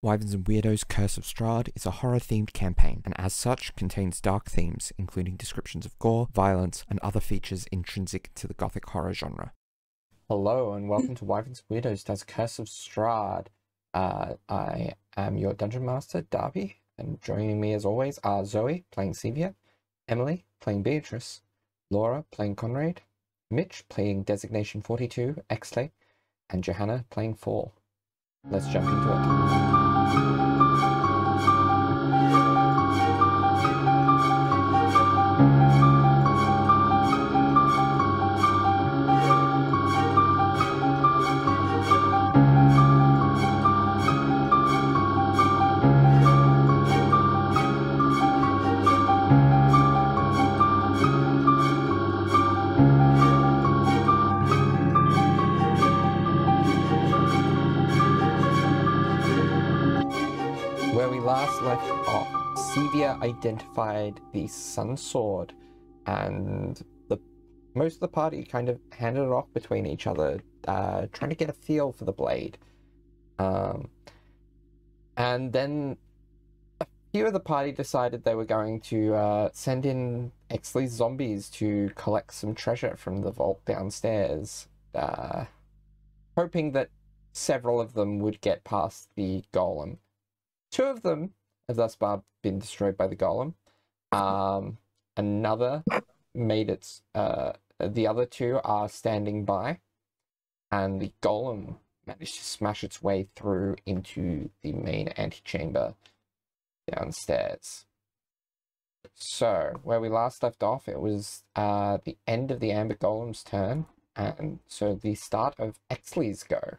Wyverns and Weirdos Curse of Strahd is a horror-themed campaign, and as such contains dark themes, including descriptions of gore, violence, and other features intrinsic to the gothic horror genre. Hello, and welcome to Wyverns and Weirdos does Curse of Strahd. I am your Dungeon Master, Darby, and joining me as always are Zoe, playing Sevia, Emily, playing Beatrice, Laura, playing Conrad, Mitch, playing Designation 42, Exley, and Johanna, playing Fall. Let's jump into it. Where we last left off, Sevia identified the Sun Sword, and most of the party kind of handed it off between each other, trying to get a feel for the blade. And then a few of the party decided they were going to send in Exley's zombies to collect some treasure from the vault downstairs, hoping that several of them would get past the golem. Two of them have thus far been destroyed by the golem. Another made its... the other two are standing by, and the golem managed to smash its way through into the main antechamber downstairs. So, where we last left off, it was the end of the Amber Golem's turn, and so the start of Exley's go.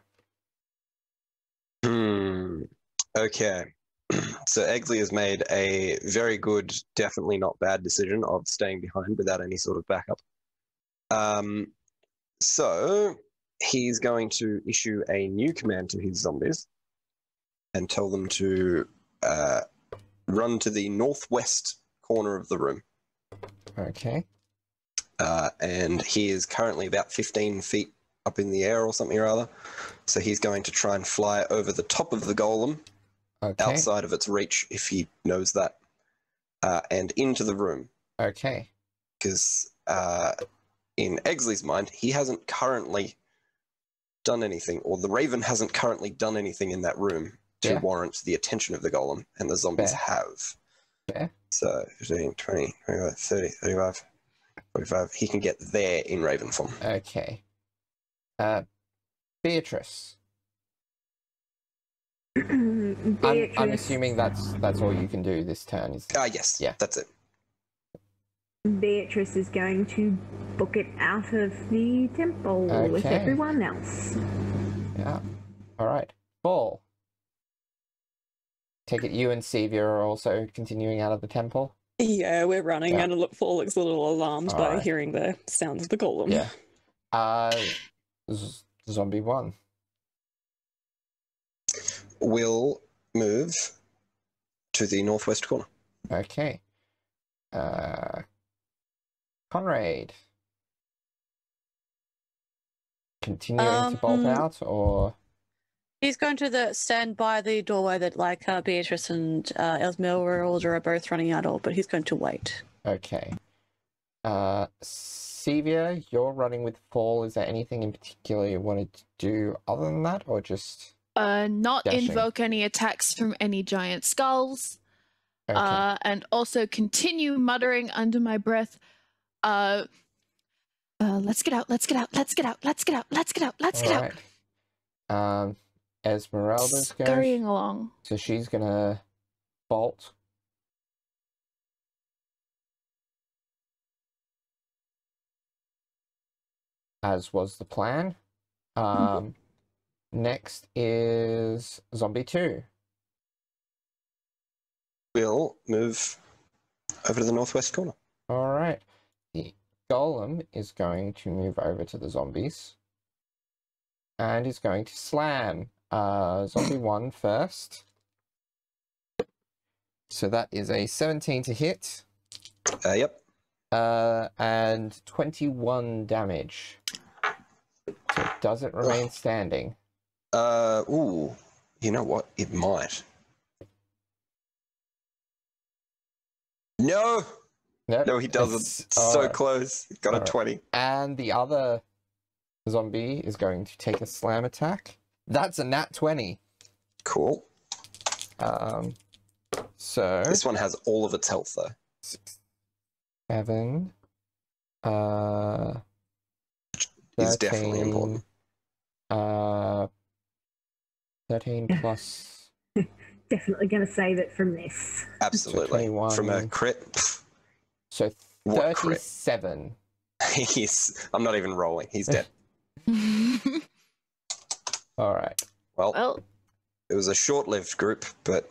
Okay. So Exley has made a very good, definitely not bad decision of staying behind without any sort of backup. So he's going to issue a new command to his zombies and tell them to run to the northwest corner of the room. Okay. And he is currently about 15 feet up in the air or something or other. So he's going to try and fly over the top of the golem. Okay. Outside of its reach, if he knows that, and into the room. Okay. Because in Exley's mind, he hasn't currently done anything, or the Raven hasn't currently done anything in that room to warrant the attention of the golem, and the zombies have. Yeah. So 15, 20, 25, 30, 35, 45. He can get there in Raven form. Okay. Beatrice. I'm assuming that's all you can do this turn. Is Yes. Yeah. That's it. Beatrice is going to book it out of the temple with everyone else. Yeah. All right. Fall. Take it you and Sevia are also continuing out of the temple? Yeah, we're running, and Fall looks a little alarmed by hearing the sounds of the golem. Yeah. Zombie 1. Will move to the northwest corner. Okay. Conrad. Continuing to bolt out, or... He's going to stand by the doorway that, Beatrice and Esmeralda are both running out of, but he's going to wait. Okay. Sevia, you're running with Fall. Is there anything in particular you wanted to do other than that, or just... Not dashing? Invoke any attacks from any giant skulls. Okay. And also continue muttering under my breath, let's get out, let's get out, let's get out, let's get out, let's get out, let's get out. Esmeralda's scurrying along. So she's gonna bolt. As was the plan. Next is Zombie 2. Will move over to the northwest corner. All right. The golem is going to move over to the zombies. And is going to slam Zombie 1 first. So that is a 17 to hit. Yep. And 21 damage. So does it remain standing? Ooh, you know what? It might. No! Nope, No, he doesn't. So close. Got a 20. And the other zombie is going to take a slam attack. That's a nat 20. Cool. So... This one has all of its health, though. 6, 7... It's definitely important. 13 plus... Definitely going to save it from this. Absolutely. So from a crit. Pff, so 37. I'm not even rolling. He's dead. All right. Well, it was a short-lived group, but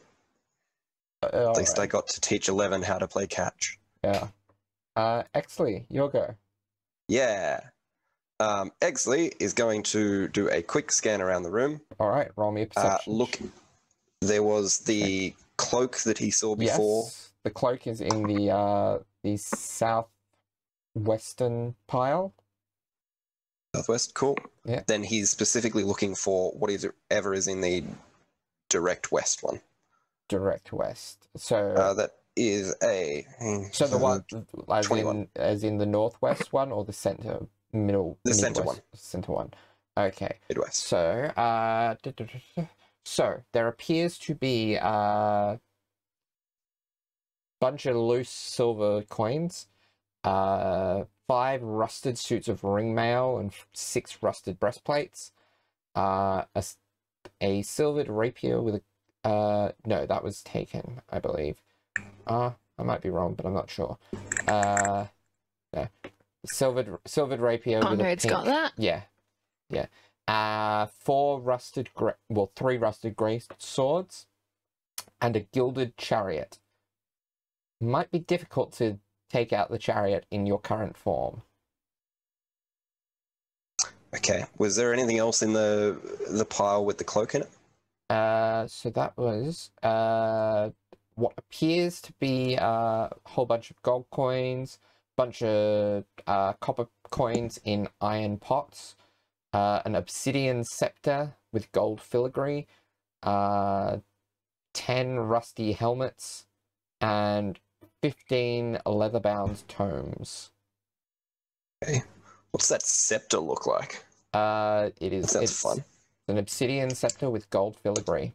at least I got to teach 11 how to play catch. Yeah. Exley, your go. Yeah. Exley is going to do a quick scan around the room. All right, roll me a perception. Look, there was the cloak that he saw before. Yes, the cloak is in the southwestern pile. Southwest, cool. Yeah. Then he's specifically looking for whatever is in the direct west one. Direct west. So that is a... So the one as in the northwest one or the center, middle? The center one. Center one. Okay. Midwest. So, so there appears to be a bunch of loose silver coins, 5 rusted suits of ring mail and 6 rusted breastplates, a silvered rapier with a no, that was taken, I believe. I might be wrong, but I'm not sure. No. Silvered rapier with a pink... got that? Yeah. 3 rusted grey swords, and a gilded chariot. Might be difficult to take out the chariot in your current form. Okay. Was there anything else in the pile with the cloak in it? So that was what appears to be a whole bunch of gold coins, bunch of copper coins in iron pots, an obsidian scepter with gold filigree, 10 rusty helmets, and 15 leather-bound tomes. Okay. What's that scepter look like? It sounds fun. An obsidian scepter with gold filigree.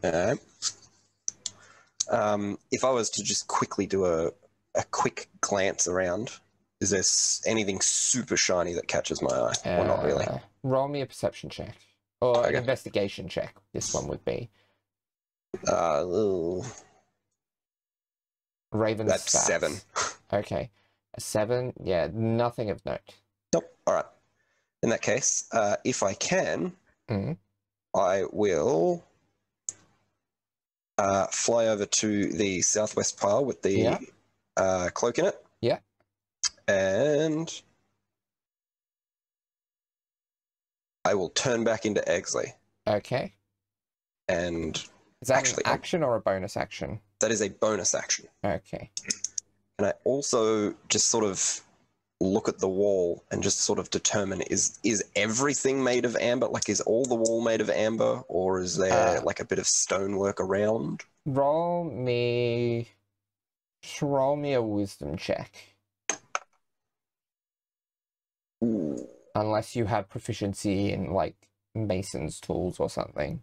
If I was to just quickly do a quick glance around, is there anything super shiny that catches my eye? Or not really? Roll me a perception check. Or an investigation check, this one would be. Raven's That's stats. 7. Okay. A 7? Yeah, nothing of note. Nope. All right. In that case, if I can, Mm. I will fly over to the southwest pile with the cloak in it. Yeah. And I will turn back into Exley. Okay. And Is that actually, an action or a bonus action? that is a bonus action. Okay. And I also just sort of look at the wall and just sort of determine, is everything made of amber? Like, is all the wall made of amber, or is there like a bit of stonework around? Roll me a wisdom check. Ooh. Unless you have proficiency in, like, mason's tools or something.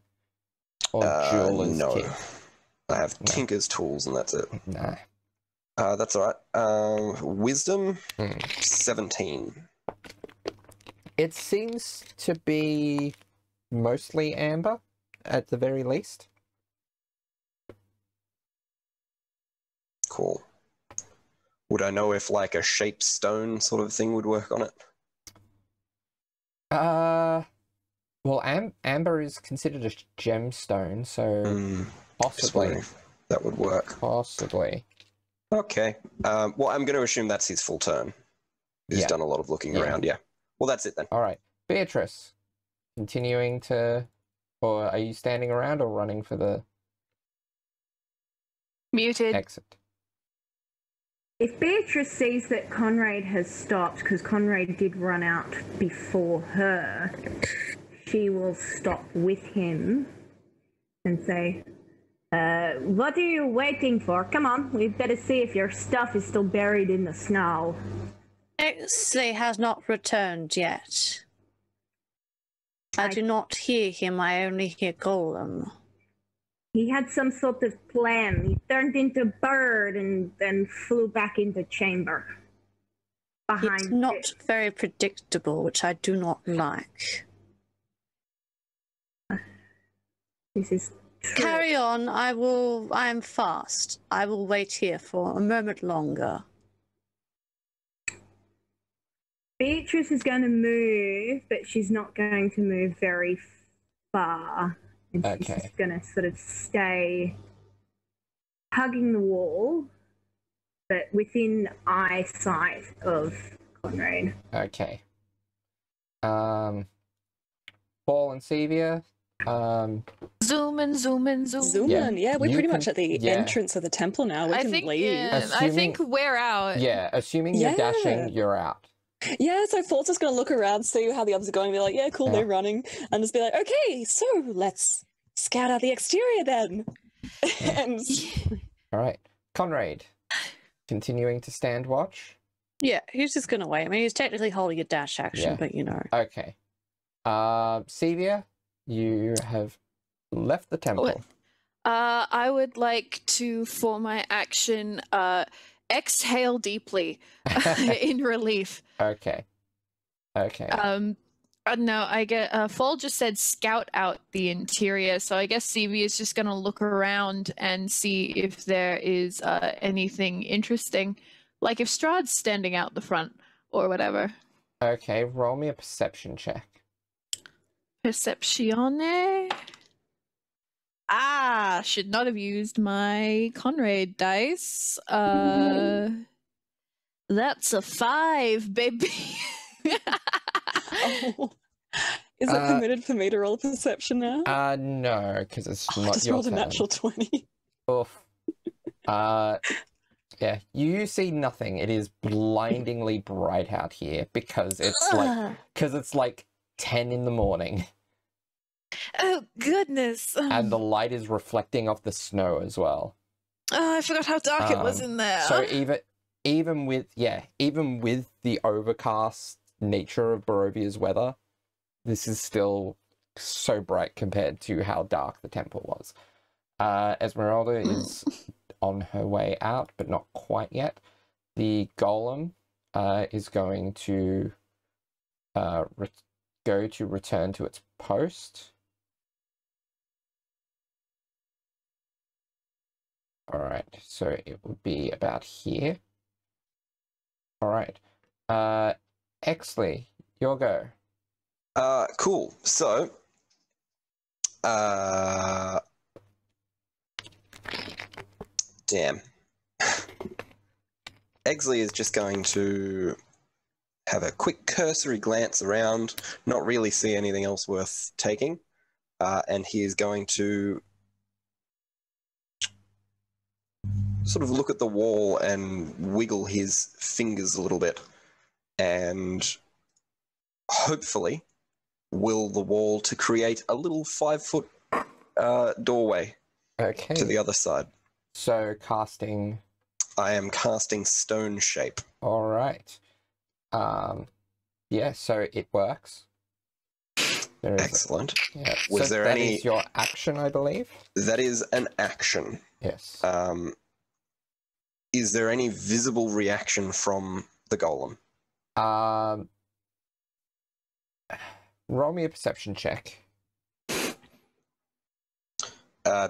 Or jeweler's no. kit. I have tinker's tools and that's it. Nah. That's all right. Wisdom, 17. It seems to be mostly amber, at the very least. Cool. Would I know if, like, a shaped stone sort of thing would work on it? Well, amber is considered a gemstone, so possibly that would work. Possibly. Okay. Well, I'm going to assume that's his full turn. He's done a lot of looking around, yeah. Well, that's it then. All right. Beatrice, continuing to... Or are you standing around or running for the... Muted. Exit? If Beatrice sees that Conrad has stopped, because Conrad did run out before her, she will stop with him and say, What are you waiting for? Come on, we better see if your stuff is still buried in the snow. Exley has not returned yet. I do not hear him, I only hear Golem. He had some sort of plan. He turned into a bird and then flew back into chamber. It's not very predictable, which I do not like. This is true. Carry on, I am fast. I will wait here for a moment longer. Beatrice is going to move, but she's not going to move very far. And she's just going to sort of stay hugging the wall, but within eyesight of Conrad. Okay. Paul and Sevia. Zoom in. Zoom in. Yeah, we're pretty much at the entrance of the temple now. We can leave. Yeah, I think we're out. Yeah, assuming you're dashing, you're out. Yeah, so Fawkes is going to look around, see how the others are going, and be like, yeah, cool, they're running. And just be like, okay, so let's scout out the exterior then. And... All right. Conrad, continuing to stand watch? Yeah, he's just going to wait. I mean, he's technically holding a dash action, but you know. Okay. Sevia, you have left the temple. I would like to, for my action, exhale deeply in relief. Okay. No, I get Fall just said scout out the interior, so I guess Sevia is just gonna look around and see if there is anything interesting, like if Strahd's standing out the front or whatever. Okay, roll me a perception check. Perceptione. Should not have used my Conrad dice. That's a 5, baby. Oh. Is it permitted for me to roll a perception now? No, because it's not I just your rolled turn. a natural 20. Oof. Yeah, you see nothing. It is blindingly bright out here because it's like 10 in the morning. Oh, goodness. And the light is reflecting off the snow as well. Oh, I forgot how dark it was in there. So even with the overcast nature of Barovia's weather, this is still so bright compared to how dark the temple was. Esmeralda is on her way out, but not quite yet. The golem is going to return to its post. All right, so it would be about here. All right, Exley, your go. Cool. So, damn. Exley is just going to have a quick cursory glance around, not really see anything else worth taking, and he is going to sort of look at the wall and wiggle his fingers a little bit, and hopefully will the wall to create a little 5-foot doorway to the other side. So casting... I am casting stone shape. All right. Yeah, so it works. Excellent. Yeah. Was there that any... is your action, I believe? That is an action. Yes. Is there any visible reaction from the golem? Roll me a perception check.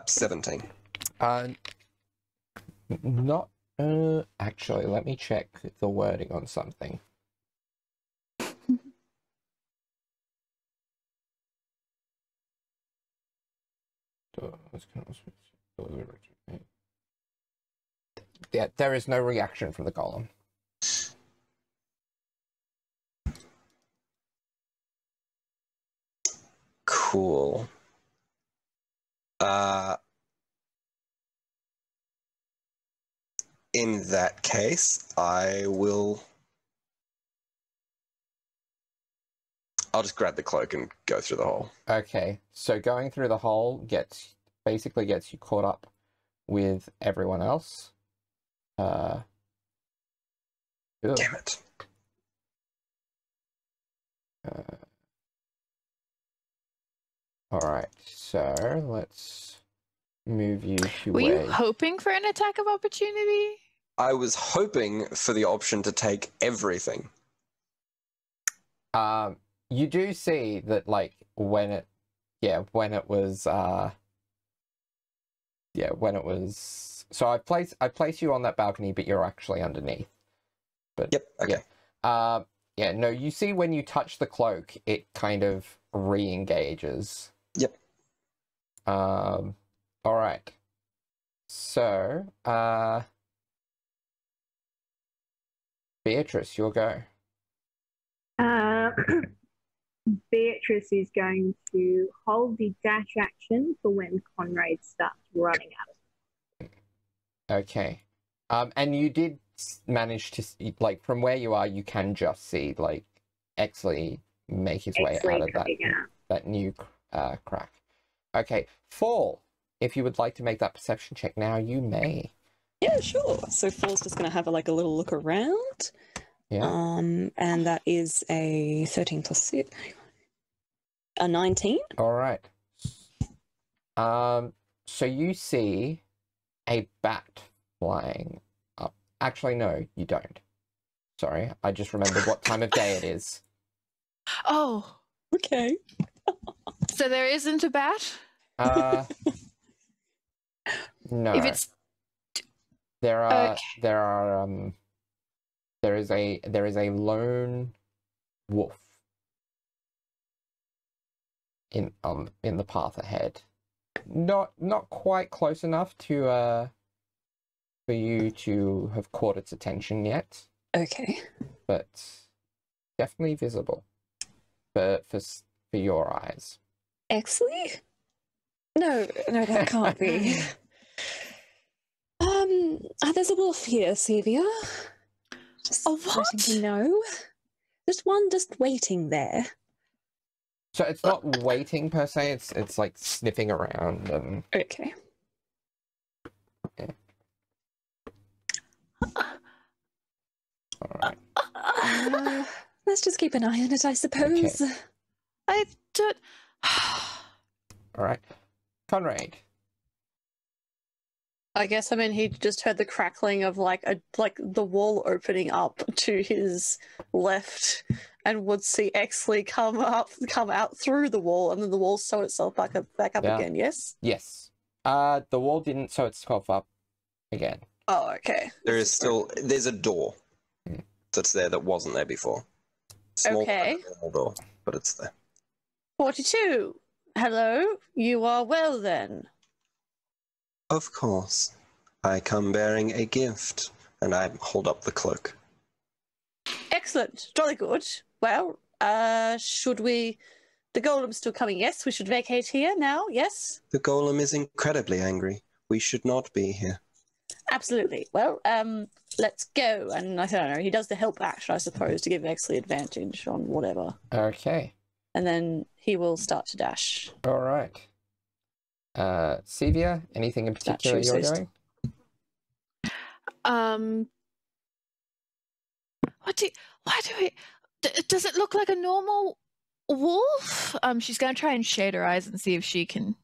17. Not... actually, let me check the wording on something. Yeah, there is no reaction from the golem. Cool. In that case, I'll just grab the cloak and go through the hole. Okay, so going through the hole basically gets you caught up with everyone else. Cool. Damn it. Alright, so let's move you to Were where... you hoping for an attack of opportunity? I was hoping for the option to take everything. You do see that, like, when it was, so I place you on that balcony, but you're actually underneath. But Yep, okay. yeah, no, you see when you touch the cloak, it kind of re-engages. Yep. All right. So, Beatrice, your go. Beatrice is going to hold the dash action for when Conrad starts running at it. Okay. And you did manage to see, like, from where you are, you can just see, like, Exley make his way out of that new crack. Okay, Fall, if you would like to make that perception check now, you may. Yeah, sure. So Fall's just going to have a little look around. Yeah. And that is a 13 plus 6. A 19. All right. So you see a bat flying up. Actually, no, you don't. Sorry, I just remembered what time of day it is. Oh, Okay. so there isn't a bat? No. If it's There are okay. there is a lone wolf in the path ahead. Not quite close enough to for you to have caught its attention yet, Okay. but definitely visible for your eyes. Exley? No, that can't be. There's a wolf here, Sevia. Just A what? letting you know. There's one just waiting there. So it's not waiting per se, it's like sniffing around and Okay. yeah. Alright. Let's just keep an eye on it, I suppose. Okay. I don't. Alright. Conrad. I guess, I mean, he just heard the crackling of like the wall opening up to his left, and would see Exley come out through the wall, and then the wall sew itself back up Yeah. again. Yes. Yes. The wall didn't sew itself up again. Oh, okay. There's a door that's there that wasn't there before. Small Okay. normal door, but it's there. 42. Hello. You are well then. Of course. I come bearing a gift, and I hold up the cloak. Excellent. Jolly good. Well, should we? The golem's still coming. Yes, we should vacate here now. Yes. The golem is incredibly angry. We should not be here. Absolutely. Well, let's go. And I don't know. He does the help action, I suppose, to give Exley advantage on whatever. Okay. And then he will start to dash. Alright. Sevia, anything in particular you're doing? Does it look like a normal wolf? She's gonna try and shade her eyes and see if she can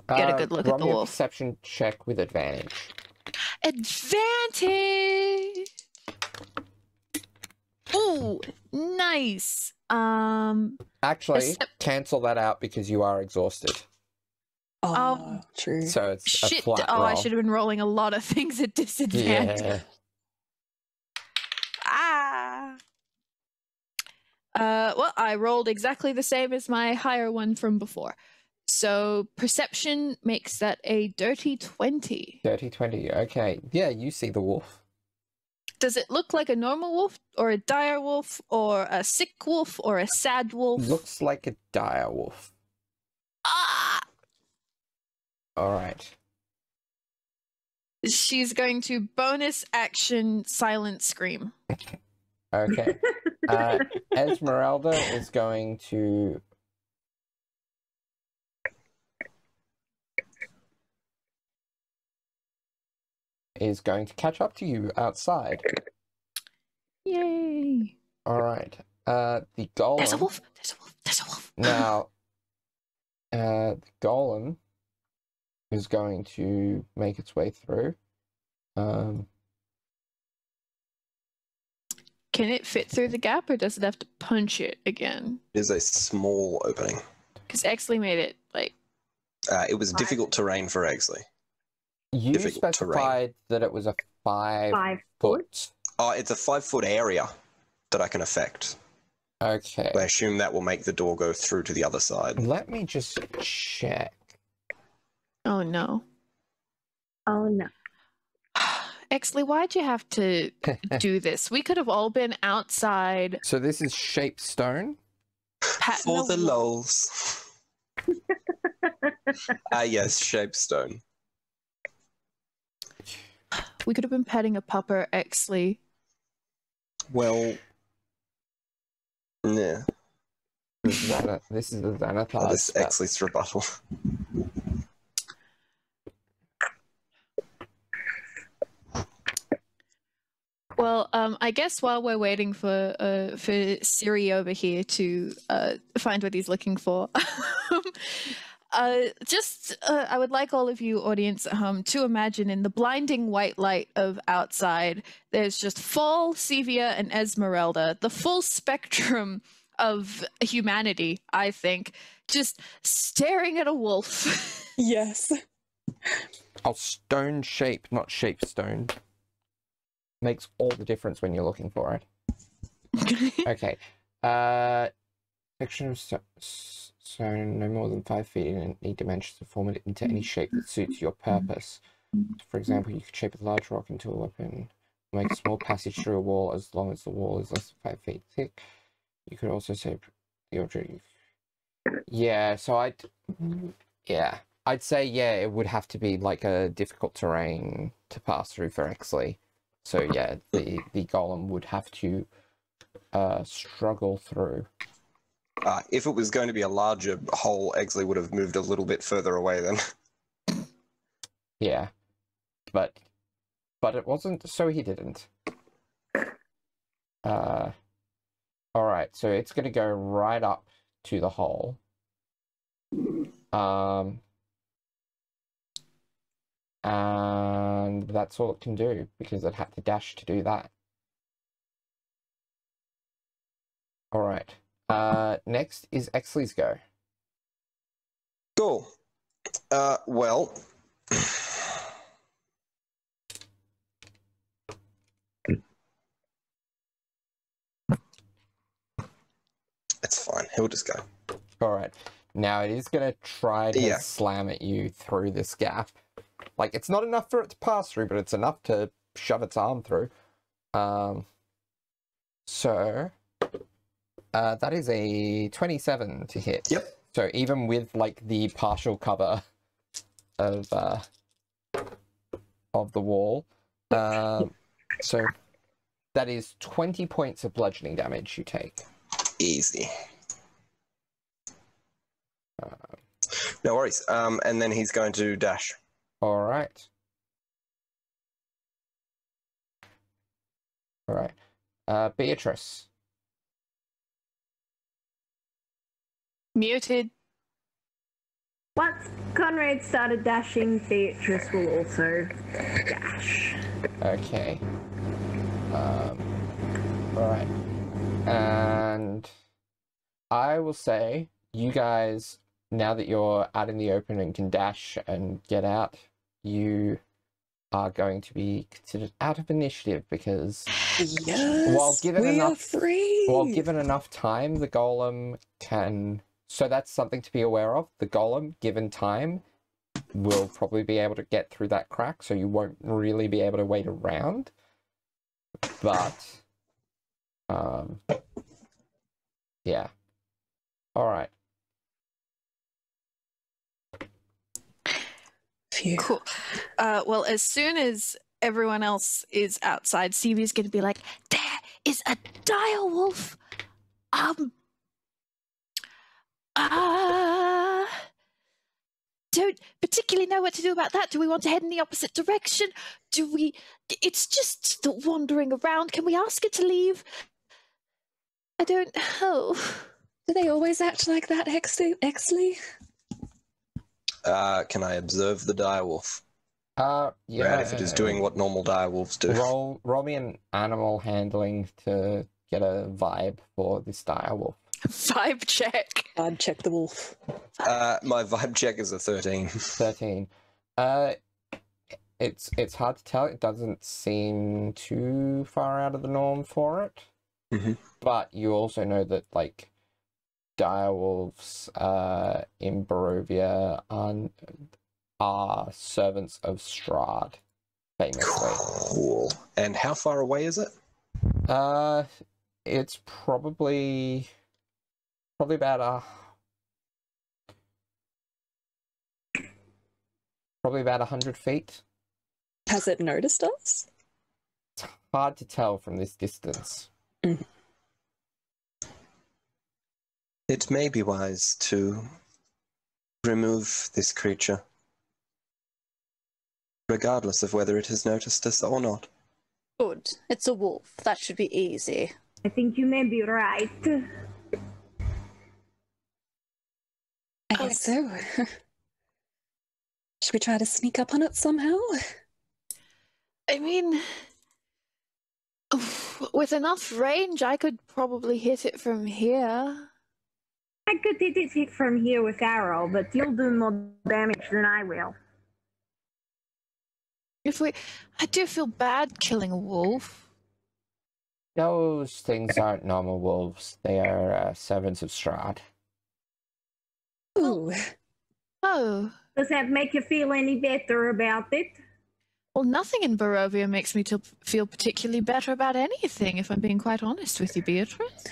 get a good look at the roll me a wolf. perception check with advantage. Advantage. Ooh, nice. Actually, cancel that out because you are exhausted. Oh, true. So it's shit. a flat Oh, roll. I should have been rolling a lot of things at disadvantage. Yeah. Well, I rolled exactly the same as my higher one from before. So perception makes that a dirty 20. Dirty 20. Okay. Yeah, you see the wolf. Does it look like a normal wolf, or a dire wolf, or a sick wolf, or a sad wolf? Looks like a dire wolf. Ah! Alright. She's going to bonus action silent scream. Okay. Esmeralda is going to... is going to catch up to you outside. Yay! All right. The golem. There's a wolf. There's a wolf. There's a wolf. Now, the golem is going to make its way through. Can it fit through the gap, or does it have to punch it again? It is a small opening. Because Exley made it like. It was difficult terrain for Exley. You Difficult specified that it was a 5 foot. Oh, it's a 5 foot area that I can affect. Okay. I assume that will make the door go through to the other side. Let me just check. Oh no. Oh no. Exley, why'd you have to do this? We could have all been outside. So this is shaped stone? patting For a the wall. lols. Yes, shaped stone. We could have been petting a pupper, Exley. Well, yeah. This is the Xanathar. This Exley's rebuttal. Well, I guess while we're waiting for Siri over here to find what he's looking for, I would like all of you audience at home to imagine in the blinding white light of outside, there's just Fall, Sevia, and Esmeralda, the full spectrum of humanity, I think, just staring at a wolf. Yes. Oh, stone shape, not shape stone. Makes all the difference when you're looking for it. Okay. Section of stone no more than 5 feet in any dimensions to form it into any shape that suits your purpose. For example, you could shape a large rock into a weapon, make a small passage through a wall as long as the wall is less than 5 feet thick. You could also shape the object. Yeah, so I'd say, yeah, it would have to be like a difficult terrain to pass through for Exley. So yeah, the golem would have to struggle through. If it was going to be a larger hole, Exley would have moved a little bit further away then. Yeah, but it wasn't, so he didn't. All right, so it's going to go right up to the hole. And that's all it can do, because it had to dash to do that. All right. Next is Exley's go. Cool. Well... It's fine. He'll just go. All right. Now it is going to try to slam at you through this gap. Like, it's not enough for it to pass through, but it's enough to shove its arm through. So that is a 27 to hit. Yep. So even with, like, the partial cover of the wall. So that is 20 points of bludgeoning damage you take. Easy. No worries. And then he's going to dash. All right. All right. Beatrice. Muted. Once Conrad started dashing, Beatrice will also dash. Okay. All right. And I will say, you guys, now that you're out in the open and can dash and get out, you are going to be considered out of initiative because while given enough time, the golem can... So that's something to be aware of. The golem, given time, will probably be able to get through that crack, so you won't really be able to wait around. But, yeah. All right. Cool. Well, as soon as everyone else is outside, Stevie's going to be like, "There is a dire wolf. don't particularly know what to do about that. Do we want to head in the opposite direction? Do we... It's just the wandering around. Can we ask it to leave? I don't know. Do they always act like that, Exley? Can I observe the direwolf? Yeah. Right, if it is doing what normal direwolves do. Roll me an animal handling to get a vibe for this direwolf. Vibe check. I'd check the wolf. My vibe check is a 13. 13. It's hard to tell. It doesn't seem too far out of the norm for it. Mm-hmm. But you also know that, like, direwolves in Barovia are servants of Strahd, famously. Cool. And how far away is it? It's probably about 100 feet. Has it noticed us? It's hard to tell from this distance. Mm. It may be wise to remove this creature, regardless of whether it has noticed us or not. Good. It's a wolf. That should be easy. I think you may be right. I guess so. Should we try to sneak up on it somehow? I mean, with enough range, I could probably hit it from here. I could hit it from here with arrow, but you'll do more damage than I will. I do feel bad killing a wolf. Those things aren't normal wolves. They are servants of Strahd. Ooh. Oh. Does that make you feel any better about it? Well, nothing in Barovia makes me feel particularly better about anything, if I'm being quite honest with you, Beatrice.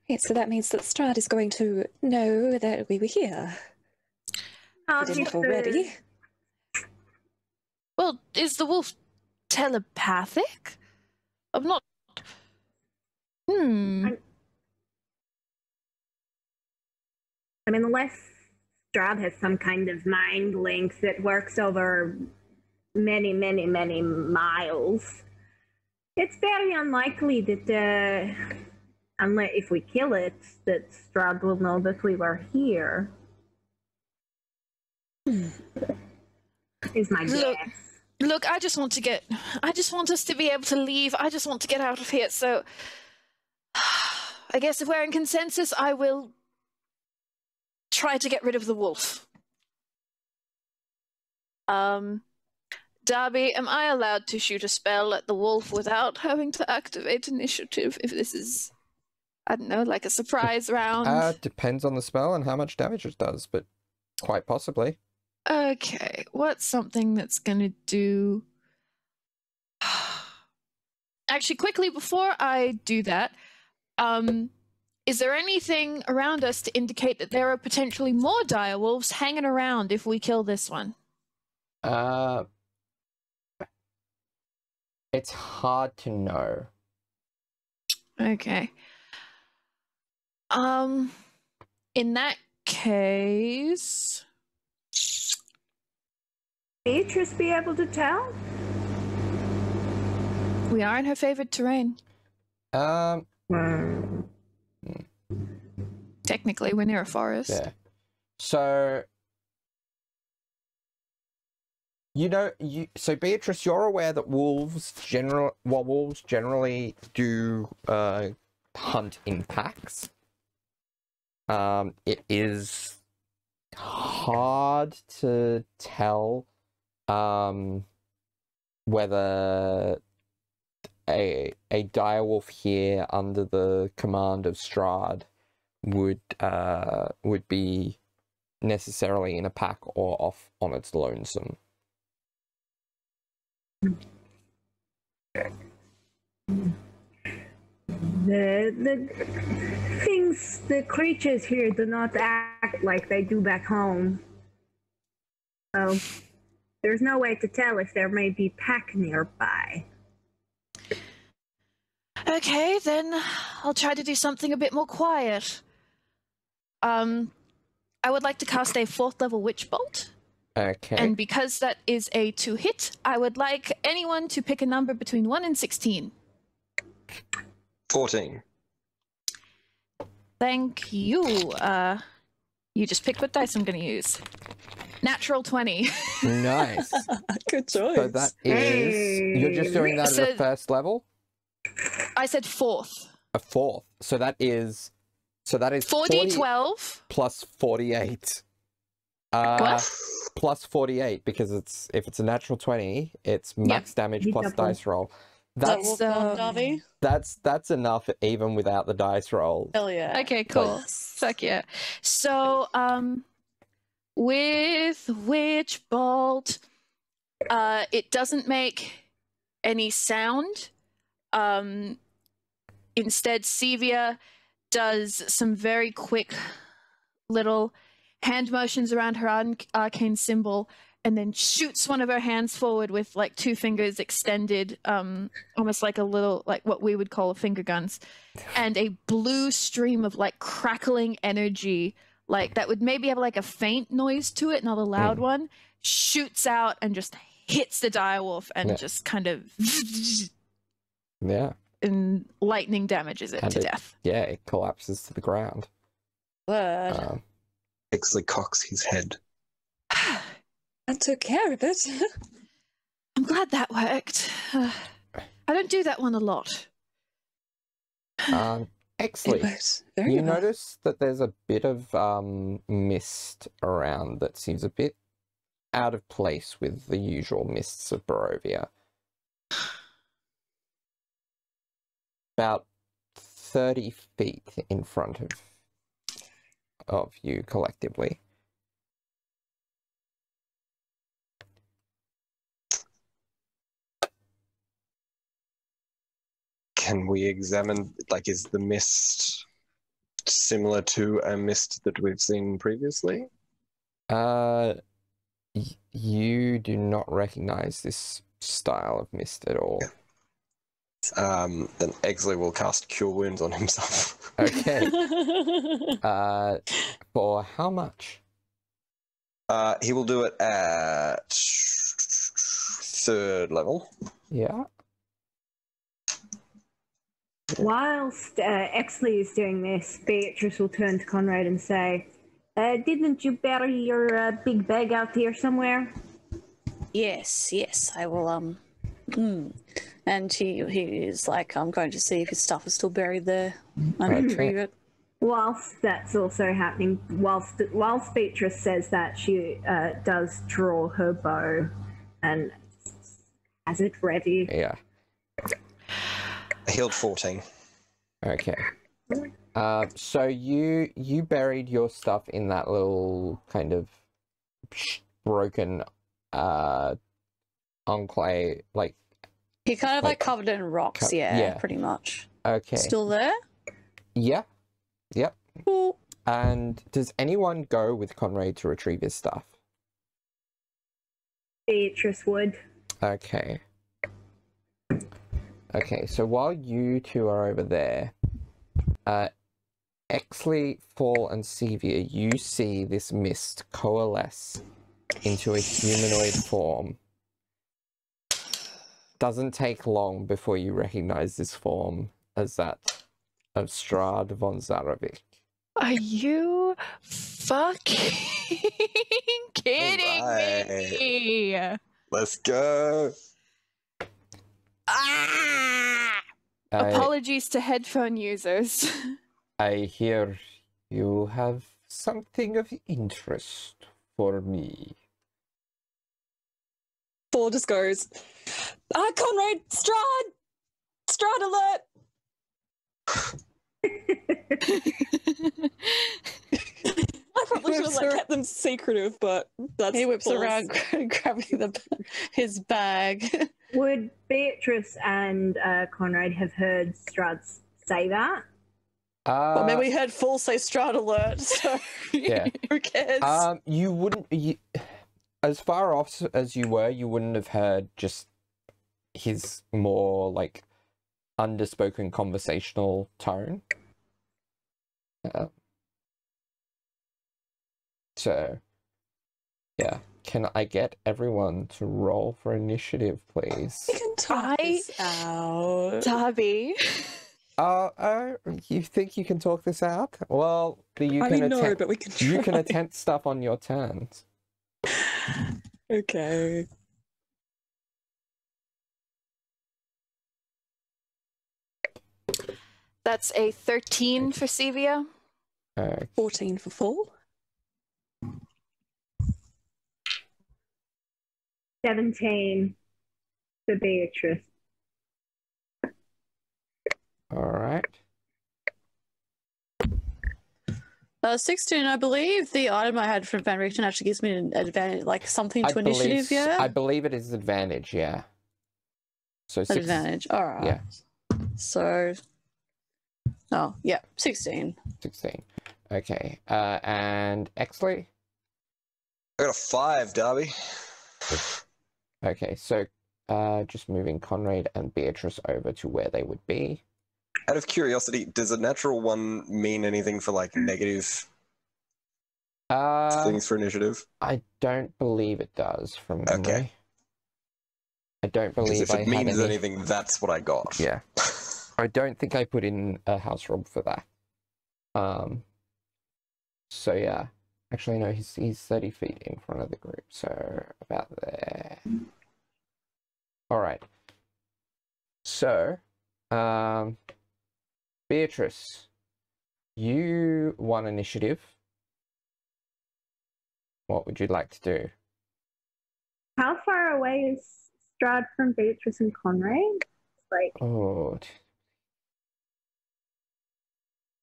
Yeah, so that means that Strahd is going to know that we were here. We didn't already. Well, is the wolf telepathic? I'm not... I mean, unless Strahd has some kind of mind link that works over many, many, many miles, it's very unlikely that, unless if we kill it, that Strahd will know that we were here. Is my guess. Look, I just want us to be able to leave. I just want to get out of here, so... I guess if we're in consensus, I will try to get rid of the wolf. Darby, am I allowed to shoot a spell at the wolf without having to activate initiative if this is, I don't know, like a surprise round? Depends on the spell and how much damage it does, but quite possibly. Okay, what's something that's gonna do... Actually, quickly, before I do that, is there anything around us to indicate that there are potentially more direwolves hanging around if we kill this one? It's hard to know. Okay. In that case... Beatrice be able to tell? We are in her favorite terrain. Technically, we're near a forest. Yeah. So, so Beatrice, you're aware that wolves generally do hunt in packs. It is hard to tell whether a direwolf here under the command of Strahd would be necessarily in a pack or off on its lonesome. The creatures here do not act like they do back home. So there's no way to tell if there may be pack nearby. Okay, then I'll try to do something a bit more quiet. I would like to cast a 4th level Witch Bolt. Okay. And because that is a 2-hit, I would like anyone to pick a number between 1 and 16. 14. Thank you. You just pick what dice I'm going to use. Natural 20. Nice. Good choice. So that is... You're just doing that at a 1st level? I said 4th. A 4th. So that is... 4d12 plus 48. What? Plus 48, because if it's a natural 20, it's max damage plus dice roll. That's that's enough even without the dice roll. Hell yeah. Okay, cool. Fuck yeah. So, with Witch Bolt, it doesn't make any sound. Instead, Sevia does some very quick little hand motions around her arcane symbol, and then shoots one of her hands forward with like 2 fingers extended, almost like a little, like what we would call finger guns, and a blue stream of like crackling energy, like that would maybe have like a faint noise to it, not a loud one, shoots out and just hits the direwolf and just kind of and lightning damages it to death. Yeah, it collapses to the ground. Word. Exley cocks his head. I took care of it. I'm glad that worked. I don't do that one a lot. Exley, you notice that there's a bit of mist around that seems a bit out of place with the usual mists of Barovia. About 30 feet in front of you collectively. Can we examine, like, is the mist similar to a mist that we've seen previously? You do not recognize this style of mist at all. Then Exley will cast Cure Wounds on himself. Okay. For how much? He will do it at 3rd level. Yeah. Whilst Exley is doing this, Beatrice will turn to Conrad and say, didn't you bury your big bag out there somewhere? Yes, I will, And he is like, I'm going to see if his stuff is still buried there and retrieve it. Whilst that's also happening, whilst Beatrice says that, she does draw her bow and has it ready. Yeah. I healed 14. Okay. So you buried your stuff in that little kind of broken enclave, like. He kind of like covered it in rocks, yeah, pretty much. Okay. Still there? Yeah. Yep. Cool. And does anyone go with Conrad to retrieve his stuff? Beatrice would. Okay. Okay, so while you two are over there, Exley, Fall, and Sevia, you see this mist coalesce into a humanoid form. Doesn't take long before you recognize this form as that of Strahd von Zarovic. Are you fucking kidding me? Let's go. Apologies to headphone users. I hear you have something of interest for me. Paul just goes, Conrad, Strahd alert! I probably should have kept them secretive, but that's he whips around grabbing his bag. Would Beatrice and Conrad have heard Strahd say that? Well, I mean, we heard Full say Strahd alert, so yeah. Who cares? You wouldn't. As far off as you were, you wouldn't have heard just his more like underspoken conversational tone. So, yeah. Can I get everyone to roll for initiative, please? We can talk this out. Darby. You think you can talk this out? Well, you I can mean, no, attempt. but we can try. You can attempt stuff on your turns. Okay. That's a 13 for Sevia. 14 for Fall. 17 for Beatrice. All right. 16, I believe the item I had from Van Richten actually gives me an advantage, like something to initiative, yeah? I believe it is advantage, yeah. So An advantage, alright. Yeah. So, oh, yeah, 16. 16. Okay. And Exley? I got a 5, Darby. Okay, so just moving Conrad and Beatrice over to where they would be. Out of curiosity, does a natural one mean anything for like negative things for initiative? I don't believe it does from memory. Okay. I don't believe Because if it I had means any... anything, that's what I got. Yeah. I don't think I put in a house rob for that. So yeah. Actually, no, he's 30 feet in front of the group, so about there. All right. So, Beatrice, you won initiative. What would you like to do? How far away is Strahd from Beatrice and Conrad? Like, Oh,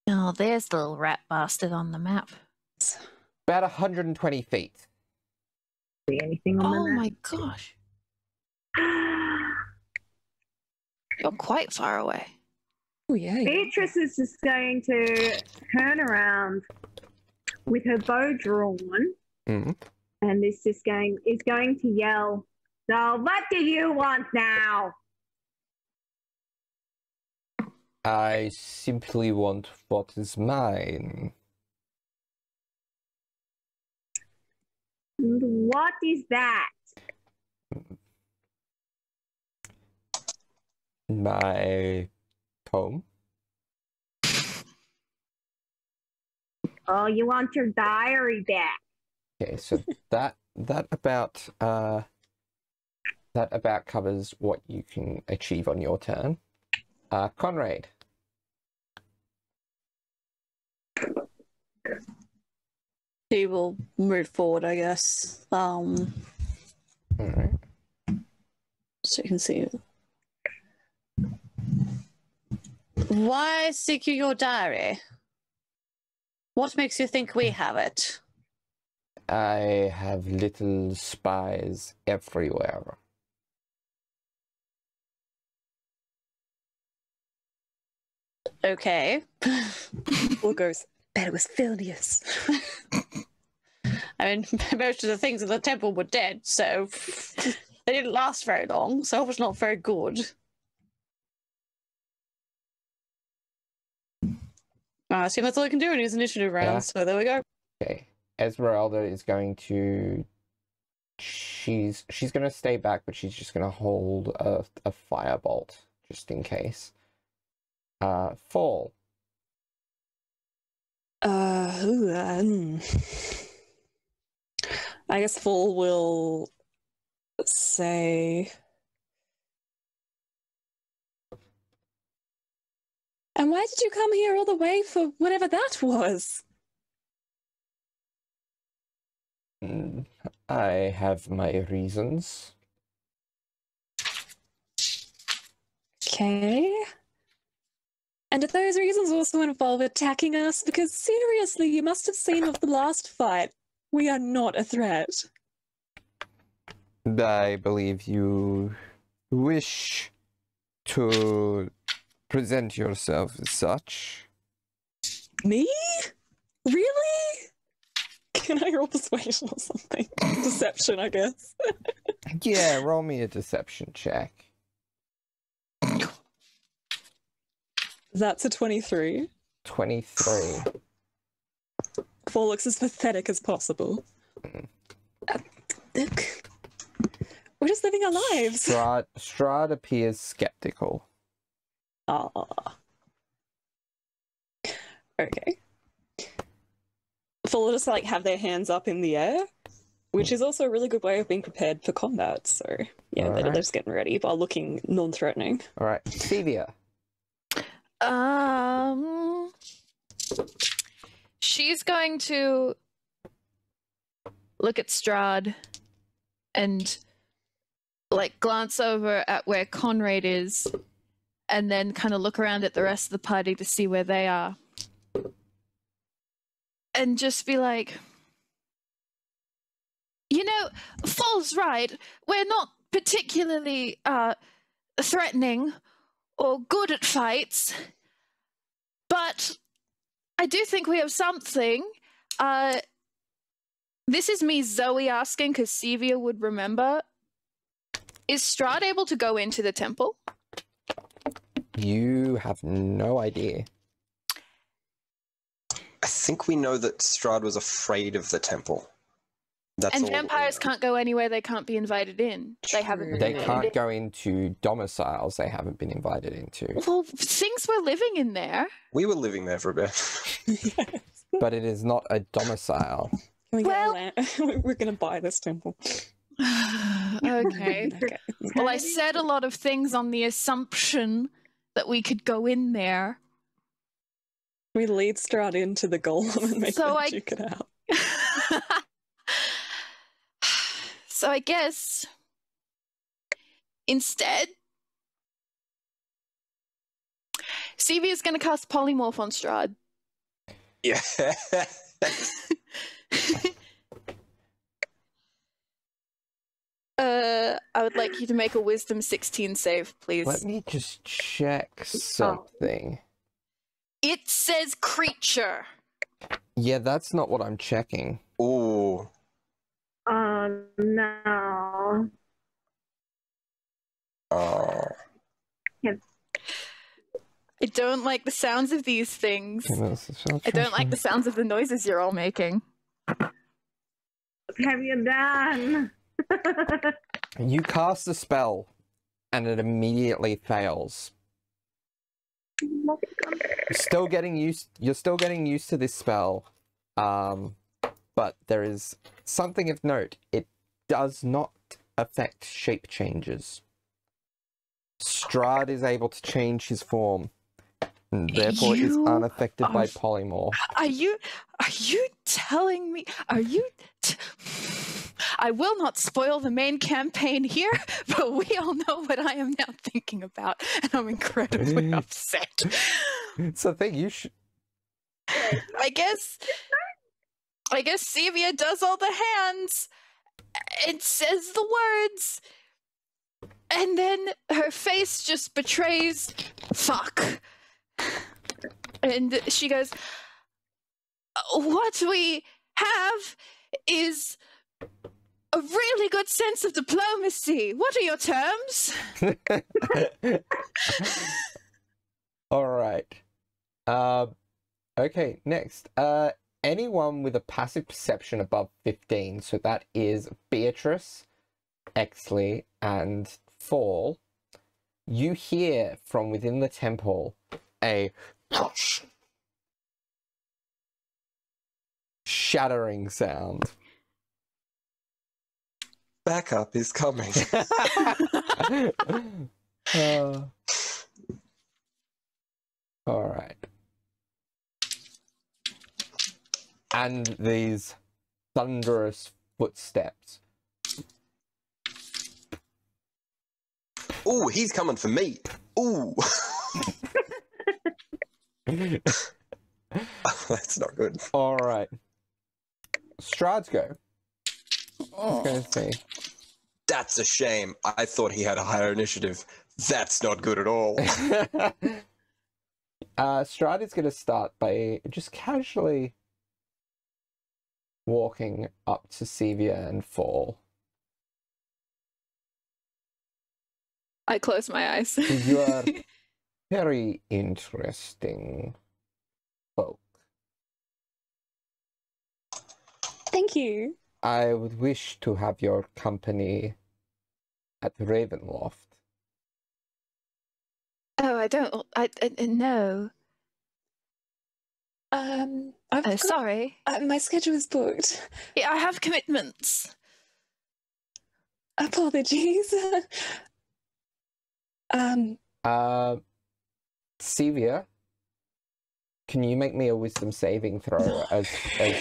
Oh, there's the little rat bastard on the map. about 120 feet. see anything on Oh the map? my gosh. You're quite far away. Oh, yeah. Beatrice is just going to turn around with her bow drawn Mm. and is going to yell, "So what do you want now?" I simply want what is mine. What is that? My home. Oh, you want your diary back? Okay, so that about covers what you can achieve on your turn. Conrad. He will move forward, I guess. All right. So you can see. Why seek you your diary? What makes you think we have it? I have little spies everywhere. Okay. Will goes, bet it was Phileas. I mean, most of the things in the temple were dead, so they didn't last very long, so it was not very good. I assume that's all he can do in his initiative round, Yeah. so there we go. Okay. Esmeralda is going to... She's going to stay back, but she's just going to hold a firebolt, just in case. Fall. I guess Fall will say... And why did you come here all the way for whatever that was? I have my reasons. Okay. And do those reasons also involve attacking us? Because seriously, you must have seen of the last fight. We are not a threat. I believe you wish to present yourself as such. Me? Really? Can I roll persuasion or something? Deception, I guess. Yeah, roll me a deception check. That's a 23. 23. Fall looks as pathetic as possible. Look, we're just living our lives. Strahd appears skeptical. Ah. Okay. Fall just like have their hands up in the air, which is also a really good way of being prepared for combat. So yeah, they're just getting ready while looking non-threatening. All right, Sevia. She's going to look at Strahd and like glance over at where Conrad is and then kind of look around at the rest of the party to see where they are. And just be like, you know, Fall's right. We're not particularly threatening or good at fights, but I do think we have something. This is me, Zoe, asking because Sevia would remember. Is Strahd able to go into the temple? You have no idea. I think we know that Strahd was afraid of the temple. That's and all vampires can't go anywhere they can't be invited in. They haven't been They invited can't in. go into domiciles they haven't been invited into. Well, things were living in there. We were living there for a bit. But it is not a domicile. Can we Well- get a land? We're gonna buy this temple. Okay. Okay. Well, I said a lot of things on the assumption that we could go in there. We lead Strahd into the golem and make So them duke it out. So I guess instead, Stevie is going to cast Polymorph on Strahd. Yeah. I would like you to make a Wisdom 16 save, please. Let me just check something. It says creature. Yeah, that's not what I'm checking. Ooh. Oh no. Oh. I don't like the sounds of these things. I don't like the sounds of the noises you're all making. What have you done? You cast a spell, and it immediately fails. You're still getting used to this spell, but there is something of note. It does not affect shape changes. Strahd is able to change his form, and therefore is You unaffected by are- polymorph. Are you telling me? I will not spoil the main campaign here, but we all know what I am now thinking about, and I'm incredibly upset. It's the thing, you should... I guess Sevia does all the hands and says the words, and then her face just betrays fuck. And she goes, what we have is a really good sense of diplomacy. What are your terms? All right. Okay, next. Anyone with a passive perception above 15, so that is Beatrice, Exley, and Fall, you hear from within the temple a shattering sound. Backup is coming. All right. And these thunderous footsteps. Ooh, he's coming for me. Ooh. That's not good. All right. Strahd's go. I was going to say. That's a shame. I thought he had a higher initiative. That's not good at all. Strahd is going to start by just casually walking up to Sevia and Fall. I close my eyes. You are very interesting folk. Thank you. I would wish to have your company at Ravenloft. Oh, I don't. I no. Sorry. My schedule is booked. Yeah, I have commitments. Apologies. Sevia, can you make me a wisdom saving throw as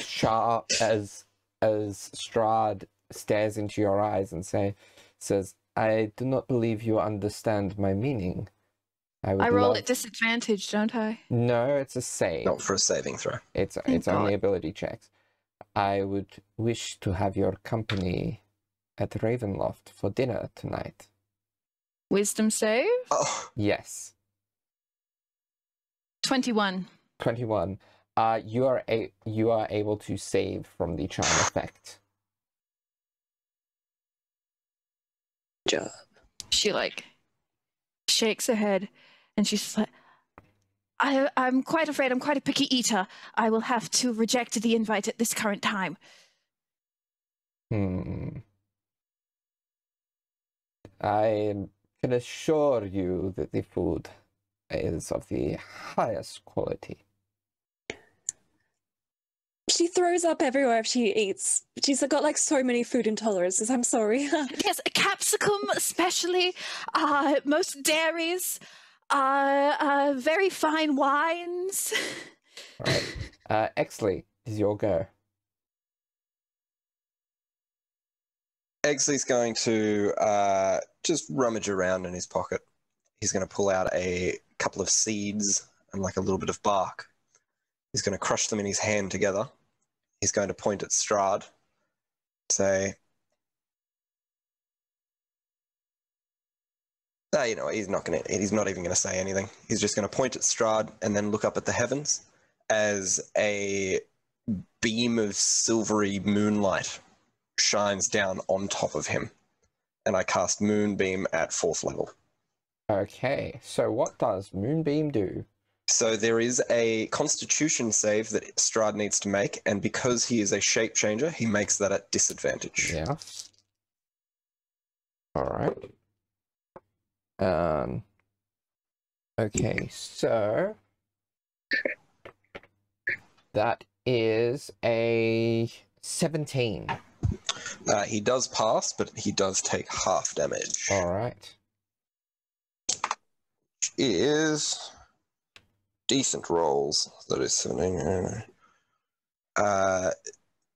sharp as Strahd stares into your eyes and says, I do not believe you understand my meaning. I roll at disadvantage, don't I? No, it's a save. Not for a saving throw. It's only ability checks. I would wish to have your company at Ravenloft for dinner tonight. Wisdom save? Oh, Yes. 21. 21. You are able to save from the charm effect. Job. She shakes her head and she's like, I'm quite afraid I'm quite a picky eater. I will have to reject the invite at this current time. I can assure you that the food is of the highest quality. She throws up everywhere if she eats. She's got like so many food intolerances. I'm sorry. Yes, capsicum especially, most dairies, very fine wines. All right. Exley, is your go. Exley's going to just rummage around in his pocket. He's going to pull out a couple of seeds and like a little bit of bark. He's going to crush them in his hand together. He's going to point at Strahd, say, you know, he's not even going to say anything. He's just going to point at Strahd and then look up at the heavens as a beam of silvery moonlight shines down on top of him. And I cast Moonbeam at 4th level. Okay, so what does Moonbeam do? So there is a Constitution save that Strahd needs to make, and because he is a shape changer, he makes that at disadvantage. Yeah. All right. Okay, so that is a 17. He does pass, but he does take half damage. All right. Which is decent rolls. That is 17.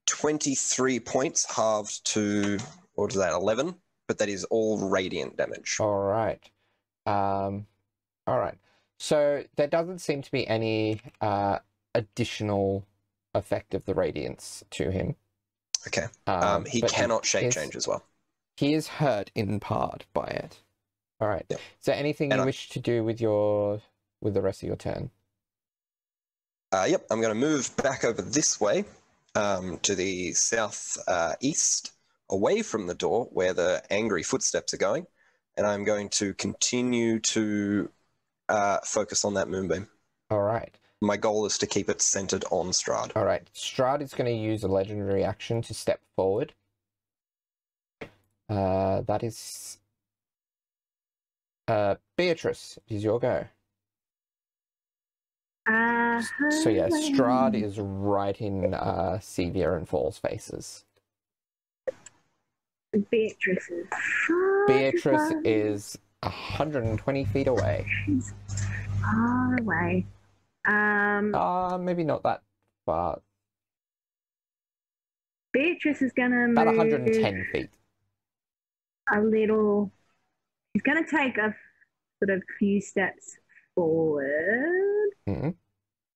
23 points halved to, what is that, 11? But that is all radiant damage. All right. All right. So there doesn't seem to be any additional effect of the radiance to him. Okay. He cannot shape change as well. He is hurt in part by it. All right. Yep. Is there anything you wish to do with the rest of your turn? Yep. I'm going to move back over this way to the south east, away from the door where the angry footsteps are going, and I'm going to continue to focus on that moonbeam. All right. My goal is to keep it centered on Strahd. All right. Strahd is going to use a legendary action to step forward. That is... Beatrice, it is your go. So yeah, Strahd is right in Sevia and Fall's faces. Beatrice is 120 feet away. She's far away. Maybe not that far. Beatrice is gonna move about 110 feet. a little. She's gonna take a sort of few steps forward. Mm-hmm.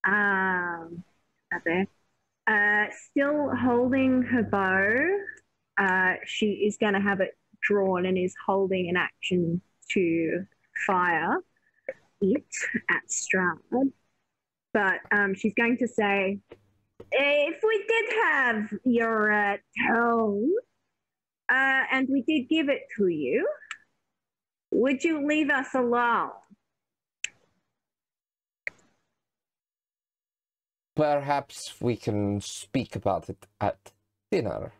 Out there. Still holding her bow. She is going to have it drawn and is holding an action to fire it at Strahd. But she's going to say, if we did have your tone and we did give it to you, would you leave us alone? Perhaps we can speak about it at dinner.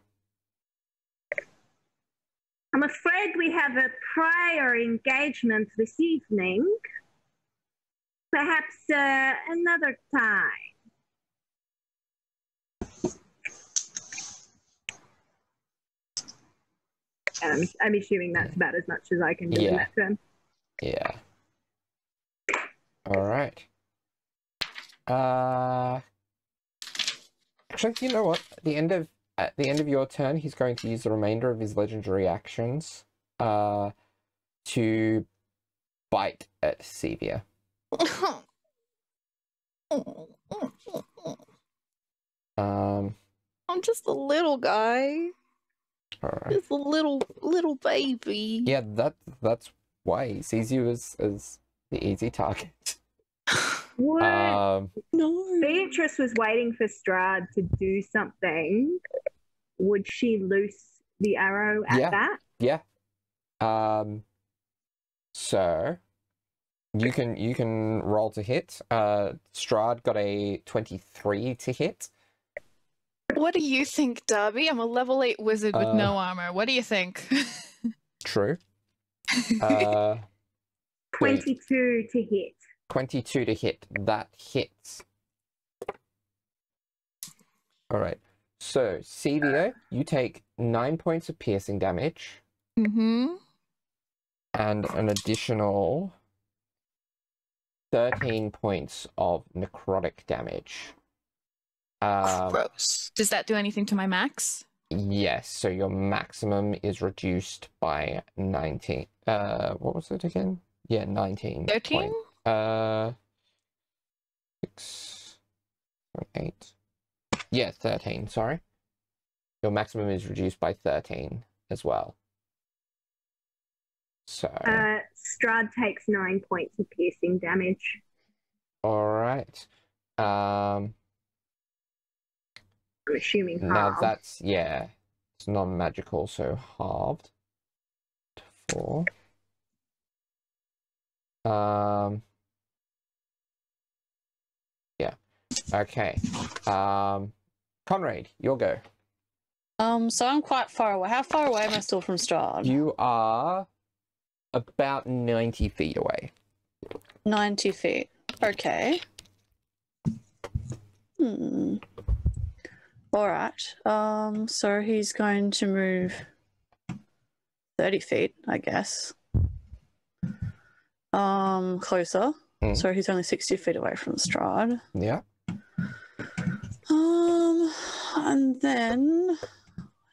I'm afraid we have a prior engagement this evening. Perhaps another time. I'm assuming that's about as much as I can do in that turn. Yeah. All right. Actually, you know what? At the end of your turn, he's going to use the remainder of his legendary actions to bite at Sevia. I'm just a little guy. All right. Just a little baby. Yeah, that's why he sees you as the easy target. What? No. Beatrice was waiting for Strahd to do something. Would she loose the arrow at that? Yeah. So you can roll to hit. Strahd got a 23 to hit. What do you think, Darby? I'm a level 8 wizard with no armor. What do you think? True. 22 to hit. 22 to hit. That hits. All right. So, Sevia, you take 9 points of piercing damage. Mm-hmm. And an additional 13 points of necrotic damage. Gross. Does that do anything to my max? Yes, so your maximum is reduced by 19. What was it again? Yeah, 19. 13? 6, 8. Yeah, 13, sorry. Your maximum is reduced by 13 as well. So... Strahd takes 9 points of piercing damage. Alright. I'm assuming halved. Now that's, yeah, it's non-magical, so halved to 4. Yeah. Okay. Conrad, your go. So I'm quite far away. How far away am I still from Strahd? You are about 90 feet away. 90 feet. Okay. Alright. So he's going to move 30 feet, I guess. Closer. So he's only 60 feet away from Strahd. Yeah. And then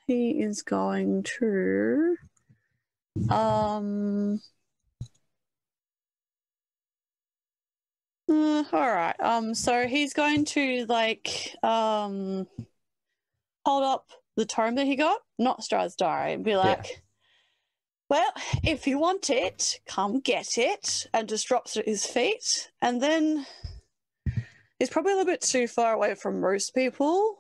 he is going to alright. So he's going to hold up the tome that he got, not Strahd's diary, and be like, well, if you want it, come get it, and just drops it at his feet. And then he's probably a little bit too far away from most people.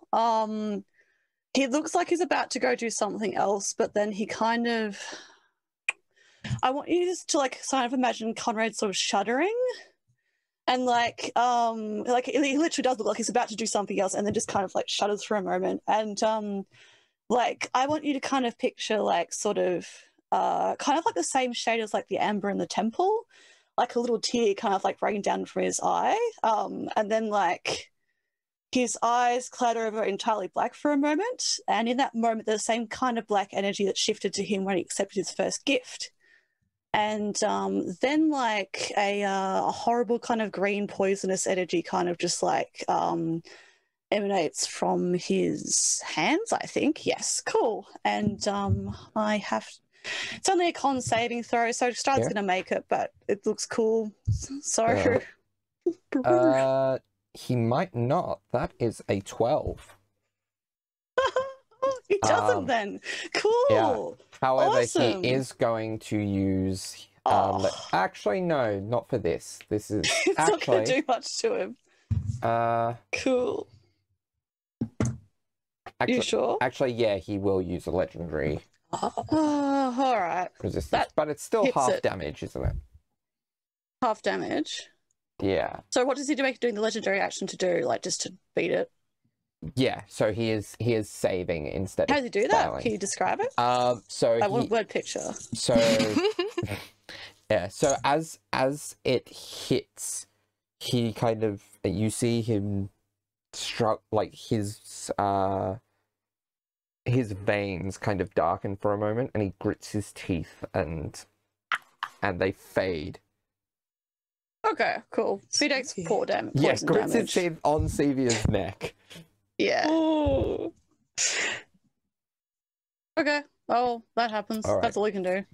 He looks like he's about to go do something else, but then he kind of... I want you just to kind of imagine Conrad sort of shuddering, and he literally does look like he's about to do something else, and then just kind of shudders for a moment. And I want you to kind of picture kind of the same shade as the amber in the temple, like a little tear kind of raining down from his eye, and then his eyes cloud over entirely black for a moment, and in that moment the same kind of black energy that shifted to him when he accepted his first gift. And then a horrible kind of green poisonous energy kind of just emanates from his hands, I think. Yes, cool. And it's only a con saving throw, so Strahd's going to make it, but it looks cool. So... he might not. That is a 12. He doesn't then. Cool. Yeah. However, awesome. He is going to use... Actually, no, not for this. This is it's actually... not going to do much to him. Cool. Actually, you sure? Actually, yeah, he will use a legendary all right. resistance, but it's still half damage, isn't it? Half damage? Yeah. So what does he make doing the legendary action to do? Just to beat it? Yeah, so he is saving instead How of does he do that? failing. Can you describe it? So I want a word picture. So yeah, so as it hits, he kind of, you see him struck, like his veins kind of darken for a moment, and he grits his teeth and they fade. Okay, cool. So he takes 4 damage. Yeah, Poison grits damage. his teeth on Sevia's neck. Yeah. Ooh. Okay. Oh, that happens. All right. That's all he can do.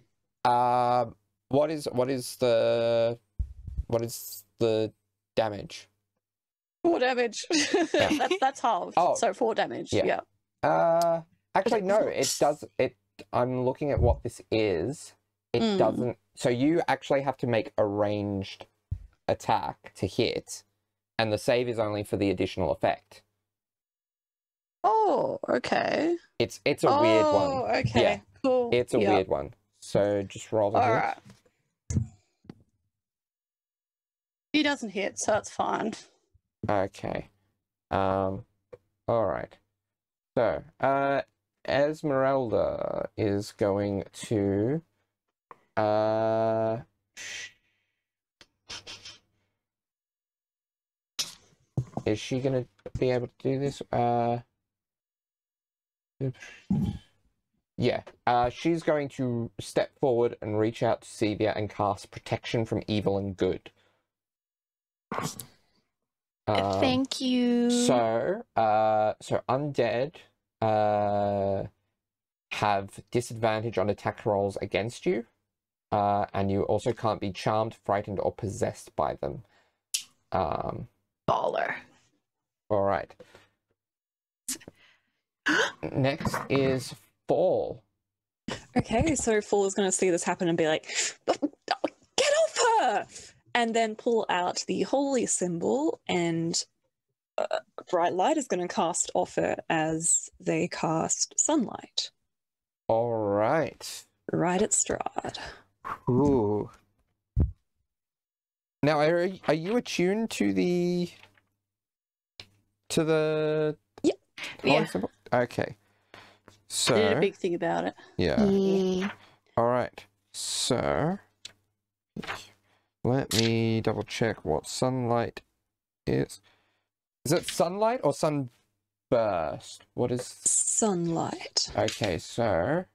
What is the damage? 4 damage. That's halved. Oh. So 4 damage. Yeah. Yeah. Actually, no, it does. I'm looking at what this is. It doesn't. So you actually have to make a ranged attack to hit, and the save is only for the additional effect. Oh, okay. It's a weird one. Oh, okay. Yeah. Cool. It's a weird one. So just roll the hit. Alright. He doesn't hit, so that's fine. Okay. Alright. So, Esmeralda is going to is she gonna be able to do this? Yeah. She's going to step forward and reach out to Sevia and cast Protection from Evil and Good. Thank you. So undead have disadvantage on attack rolls against you, and you also can't be charmed, frightened, or possessed by them. Baller. All right. Next is Fall. Okay, so Fall is going to see this happen and be like, "Get off her!" And then pull out the holy symbol, and bright light is going to cast off it as they cast sunlight. All right. Right at Strahd. Ooh. Now, are you attuned to the Yep. holy Yeah. symbol? Okay. So I did a big thing about it. yeah. All right. So let me double check what sunlight is. Is it sunlight or sunburst? What is Sunlight. Okay, so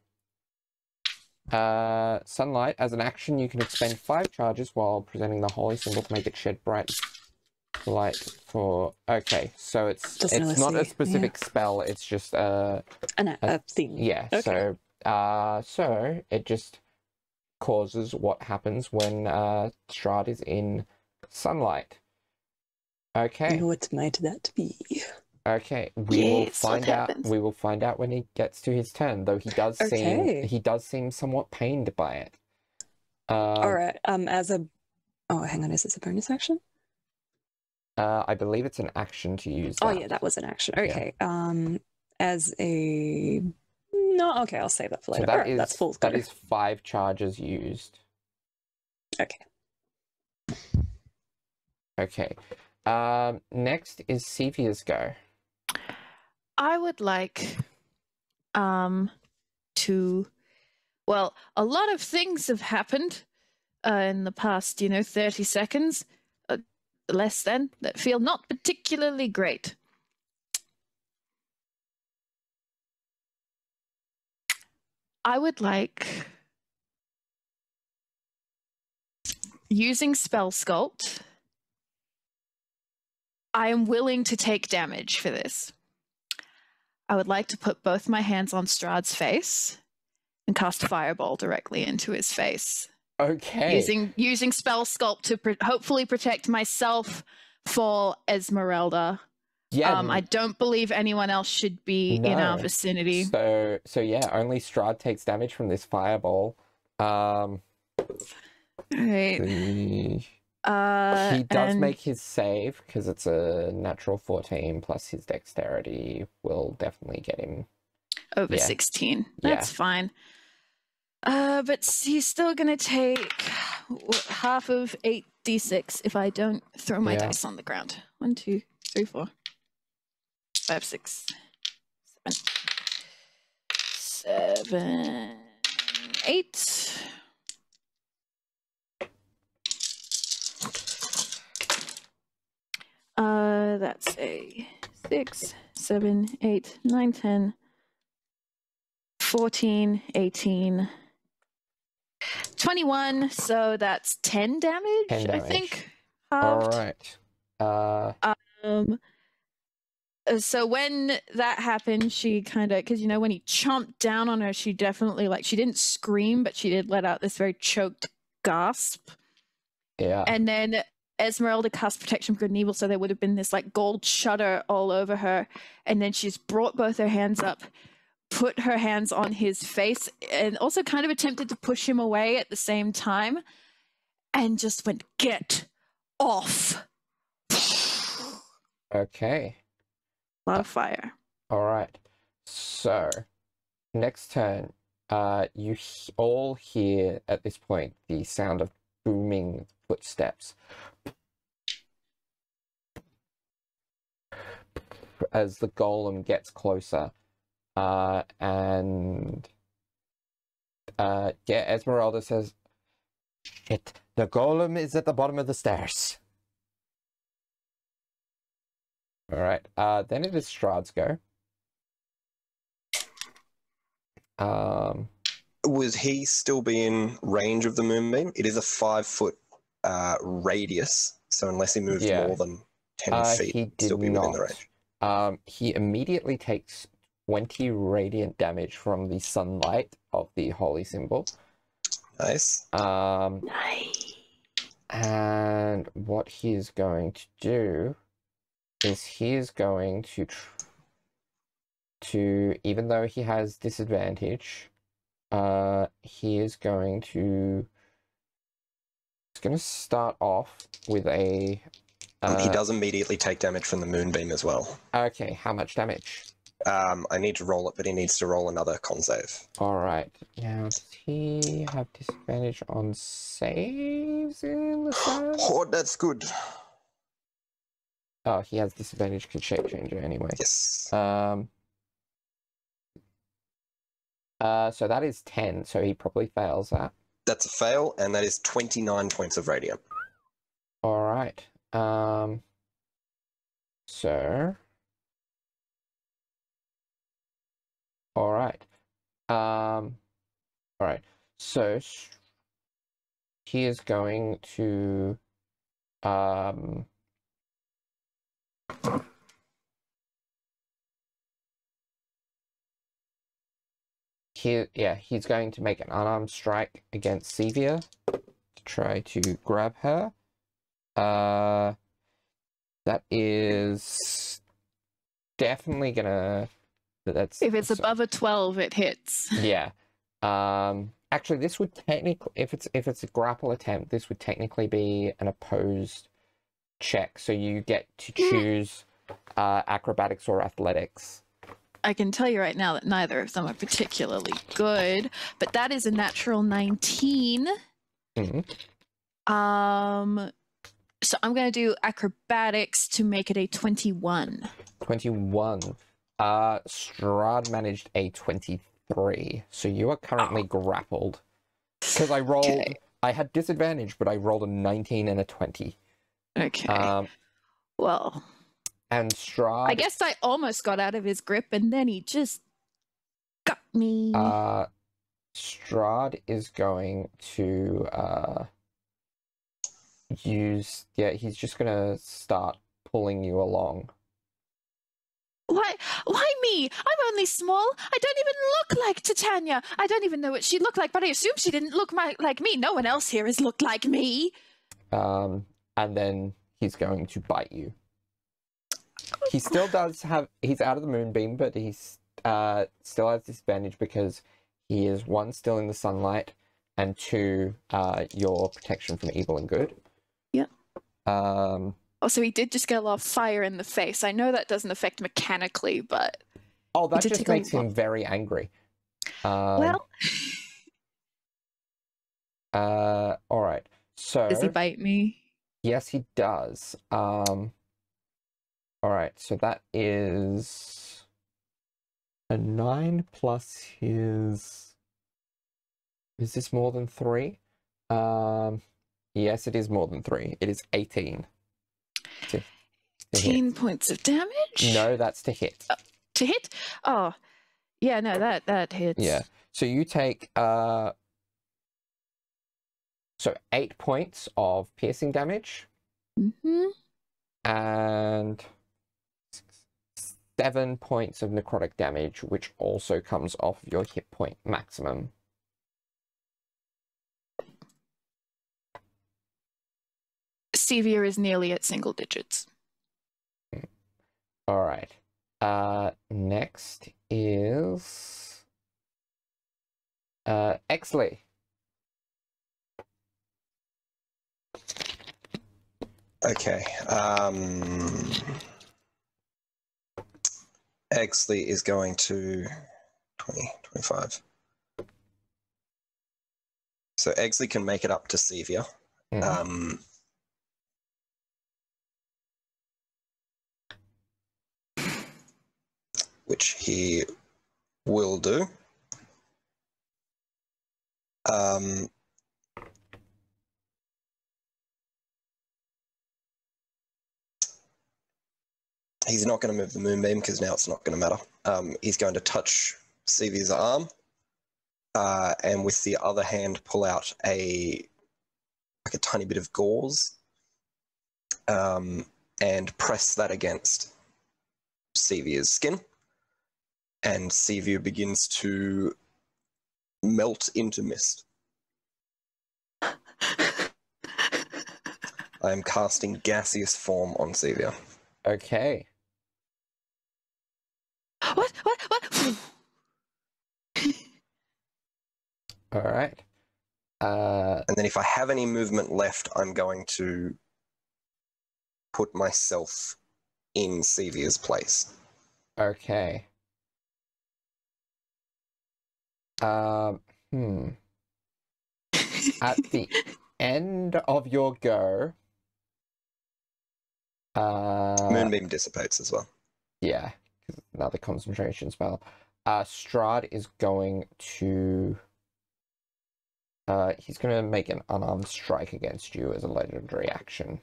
sunlight, as an action, you can expend 5 charges while presenting the holy symbol to make it shed bright light for. Okay, so it's not a specific spell. It's just a thing. yeah. Okay. So it just causes what happens when Strahd is in sunlight. Okay. What might that be? Okay, we will Yes, find what out. happens? We will find out when he gets to his turn. Though he does seem somewhat pained by it. All right. As a hang on, is this a bonus action? I believe it's an action to use. Oh that. yeah, that was an action. Okay. As a no. Okay, I'll save that for So later. Alright, that's full. that is 5 charges used. Okay. Okay. Next is Sevia's go. I would like to, well, a lot of things have happened in the past, 30 seconds, less than, that feel not particularly great. I would like, using Spell Sculpt, I am willing to take damage for this. I would like to put both my hands on Strahd's face and cast Fireball directly into his face. Okay. Using Spell Sculpt to hopefully protect myself for Esmeralda. Yeah. I don't believe anyone else should be in our vicinity. So yeah, only Strahd takes damage from this fireball. Right. He does make his save because it's a natural 14 plus his dexterity will definitely get him over 16. That's fine. But he's still gonna take half of 8d6 if I don't throw my dice on the ground. 1, 2, 3, 4. 5, 6, 7, 8. That's a 6, 7, 8, 9, 10, 14, 18, 21. So that's 10 damage, 10 damage. I think. All Halved. right. So when that happened, she kind of, because when he chomped down on her, she definitely she didn't scream, but she did let out this very choked gasp. Yeah. And then Esmeralda cast protection for good and evil, so there would have been this gold shutter all over her. And then she's brought both her hands up, put her hands on his face, and also kind of attempted to push him away at the same time, and just went, "Get off." Okay. A lot of fire. All right. So, next turn, you all hear at this point the sound of booming footsteps as the golem gets closer. And Esmeralda says, "Shit, the golem is at the bottom of the stairs." All right. Then it is Strahd's go. Was he still be in range of the moonbeam? It is a 5-foot radius, so unless he moved more than 10 feet, he he'd still be within the range. He immediately takes 20 radiant damage from the sunlight of the holy symbol. Nice. Nice. And what he is going to do is he is going to even though he has disadvantage, he is going to start off with a he does immediately take damage from the moonbeam as well. Okay, how much damage? I need to roll it, but he needs to roll another con save. All right. Now, does he have disadvantage on saves in the side? Oh, that's good. Oh, he has disadvantage because shape changer anyway. Yes. So that is 10, so he probably fails that. That's a fail, and that is 29 points of radiant. All right. So. All right. All right. So he is going to he's going to make an unarmed strike against Sevia to try to grab her. That is definitely gonna. If it's above a 12, it hits. Yeah. Actually, this would technically, if it's a grapple attempt, this would technically be an opposed check. So you get to choose acrobatics or athletics. I can tell you right now that neither of them are particularly good, but that is a natural 19. Mm-hmm. So I'm going to do acrobatics to make it a 21. 21. Strahd managed a 23. So you are currently grappled. Because I rolled, I had disadvantage, but I rolled a 19 and a 20. Okay. Well. And Strahd... I guess I almost got out of his grip, and then he just got me. Strahd is going to use... Yeah, he's just going to start pulling you along. Why me? I'm only small. I don't even look like Titania. I don't even know what she looked like, but I assume she didn't look like me. No one else here has looked like me. And then he's going to bite you. He still does have... He's out of the moonbeam, but he's still has disadvantage because he is, 1, still in the sunlight, and 2, your protection from evil and good. Yep. Also, he did just get a lot of fire in the face. I know that doesn't affect mechanically, but... Oh, that just makes him very angry. Well... Alright, so... Does he bite me? Yes, he does. Alright, so that is a 9 plus his... Is this more than 3? Yes, it is more than 3. It is 18. To 18 points of damage? No, that's to hit. To hit? Oh, yeah, no, that hits. Yeah. So you take so 8 points of piercing damage. Mm-hmm. And 7 points of necrotic damage, which also comes off your hit point maximum. Severe is nearly at single digits. All right. Next is Exley. Okay. Exley is going to 20, 25. So Exley can make it up to Sevia. Which he will do. He's not going to move the moonbeam because now it's not going to matter. He's going to touch Sevia's arm, and with the other hand pull out a tiny bit of gauze, and press that against Sevia's skin, and Sevia begins to melt into mist. I am casting gaseous form on Sevia. Okay. What? All right. And then if I have any movement left, I'm going to put myself in Sevia's place. Okay. At the end of your go, Moonbeam dissipates as well. Yeah, because another concentration spell. Strahd is going to... he's going to make an unarmed strike against you as a legendary action.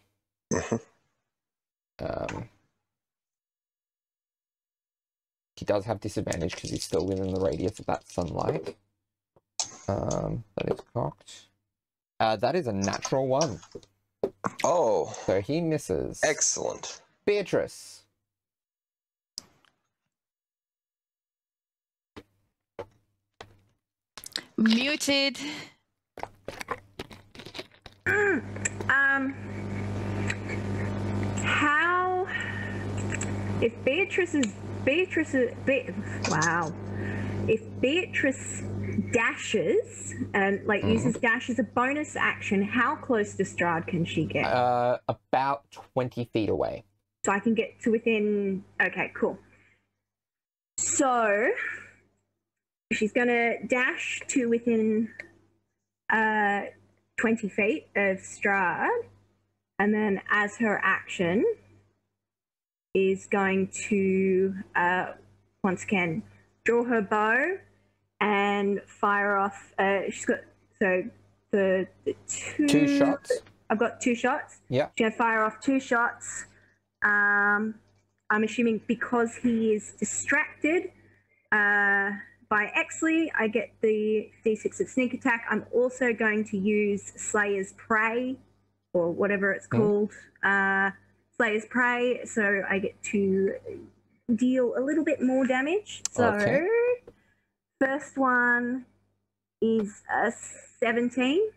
He does have disadvantage because he's still within the radius of that sunlight. That is cocked. That is a natural 1. Oh. So he misses. Excellent. Beatrice. Muted. How... If If Beatrice dashes and uses dash as a bonus action, how close to Strahd can she get? About 20 feet away. So I can get to within... Okay, cool. So she's going to dash to within 20 feet of Strahd, and then as her action is going to once again draw her bow and fire off. She's got the two shots. I've got 2 shots. Yeah. She's gonna fire off 2 shots. I'm assuming because he is distracted by Exley, I get the D6 of sneak attack. I'm also going to use Slayer's Prey, or whatever it's called. Slayer's Prey, so I get to deal a little bit more damage. So, okay. First one is a 17.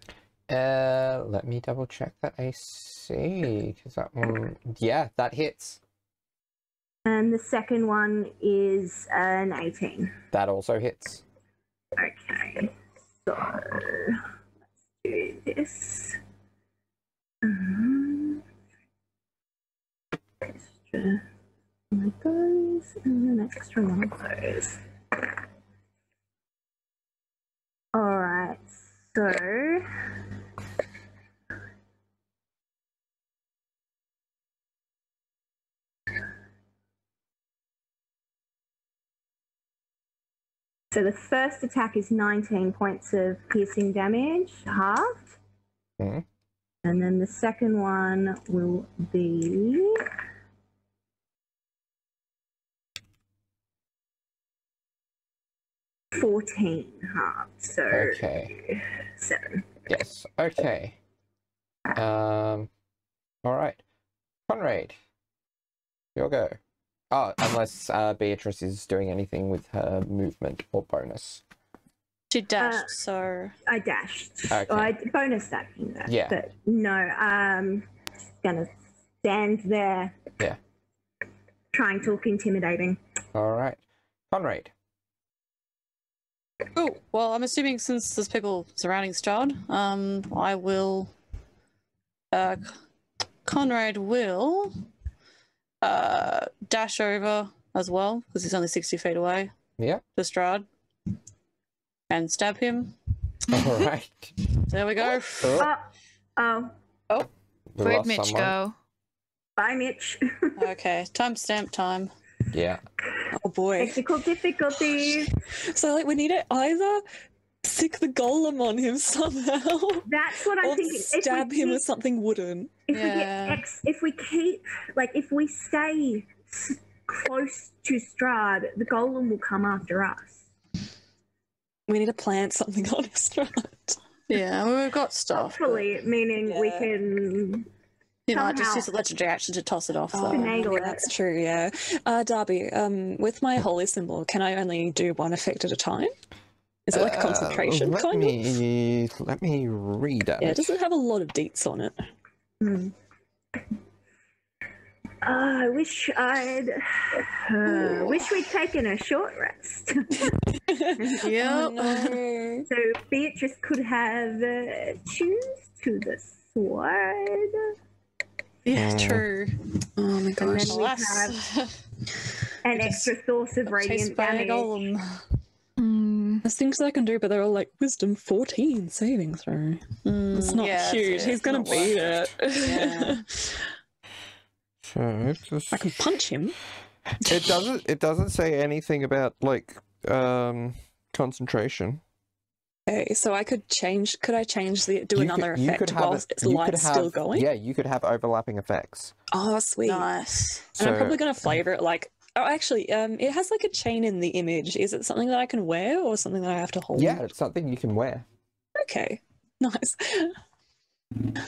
Let me double check that AC, because that one, yeah, that hits. And the second one is an 18. That also hits. Okay, so let's do this. Extra one of those, and an extra one of those. Alright, so So the first attack is 19 points of piercing damage, halved. Mm. And then the second one will be 14 halved. So Okay. 7. Yes. Okay. All right. Conrad, your go. Oh, unless Beatrice is doing anything with her movement or bonus. She dashed, so I dashed. Okay. Well, I bonus stacking that. Yeah. But no, gonna stand there. Yeah. Trying to look intimidating. All right. Conrad. oh well. I'm assuming since there's people surrounding Strahd, I will. Conrad will dash over as well because he's only 60 feet away. Yeah. To Strahd and stab him. All right. There we go. Oh. We Where'd lost Mitch someone. go? Bye, Mitch. Okay, timestamp time. Yeah. Oh boy. Technical difficulties. So like we need to either stick the golem on him somehow, That's what I'm or thinking. stab him with something wooden. If we stay close to Strahd, the golem will come after us. We need to plant something on his throat. Yeah, well, we've got stuff. but Hopefully, meaning we Yeah. can. You might just somehow- use a legendary action to toss it off. Oh, though. Finagle it. that's true, yeah. Darby, with my holy symbol, can I only do one effect at a time? Is it like a concentration let kind of? Let me read it. Yeah, does it have a lot of deets on it? Hmm. I wish we'd taken a short rest. Yep. Oh, no. So Beatrice could have choose to the sword. Yeah, Mm. true. Oh my And gosh. then we Alas. an extra source of Chased radiant by a damage. golem. There's things that I can do, but they're all like wisdom 14 saving throw. It's not yeah, huge. it's He's gonna not beat worth it. Yeah. So I can punch him. it doesn't say anything about like concentration. Okay, so I could change. Could I change the do You another could- you effect could have whilst it- its you could light's still have- going? Yeah, you could have overlapping effects. Oh, sweet. Nice. And I'm So- probably gonna flavor it like. Oh, actually, it has like a chain in the image. Is it something that I can wear or something that I have to hold? Yeah, it's something you can wear. Okay. Nice.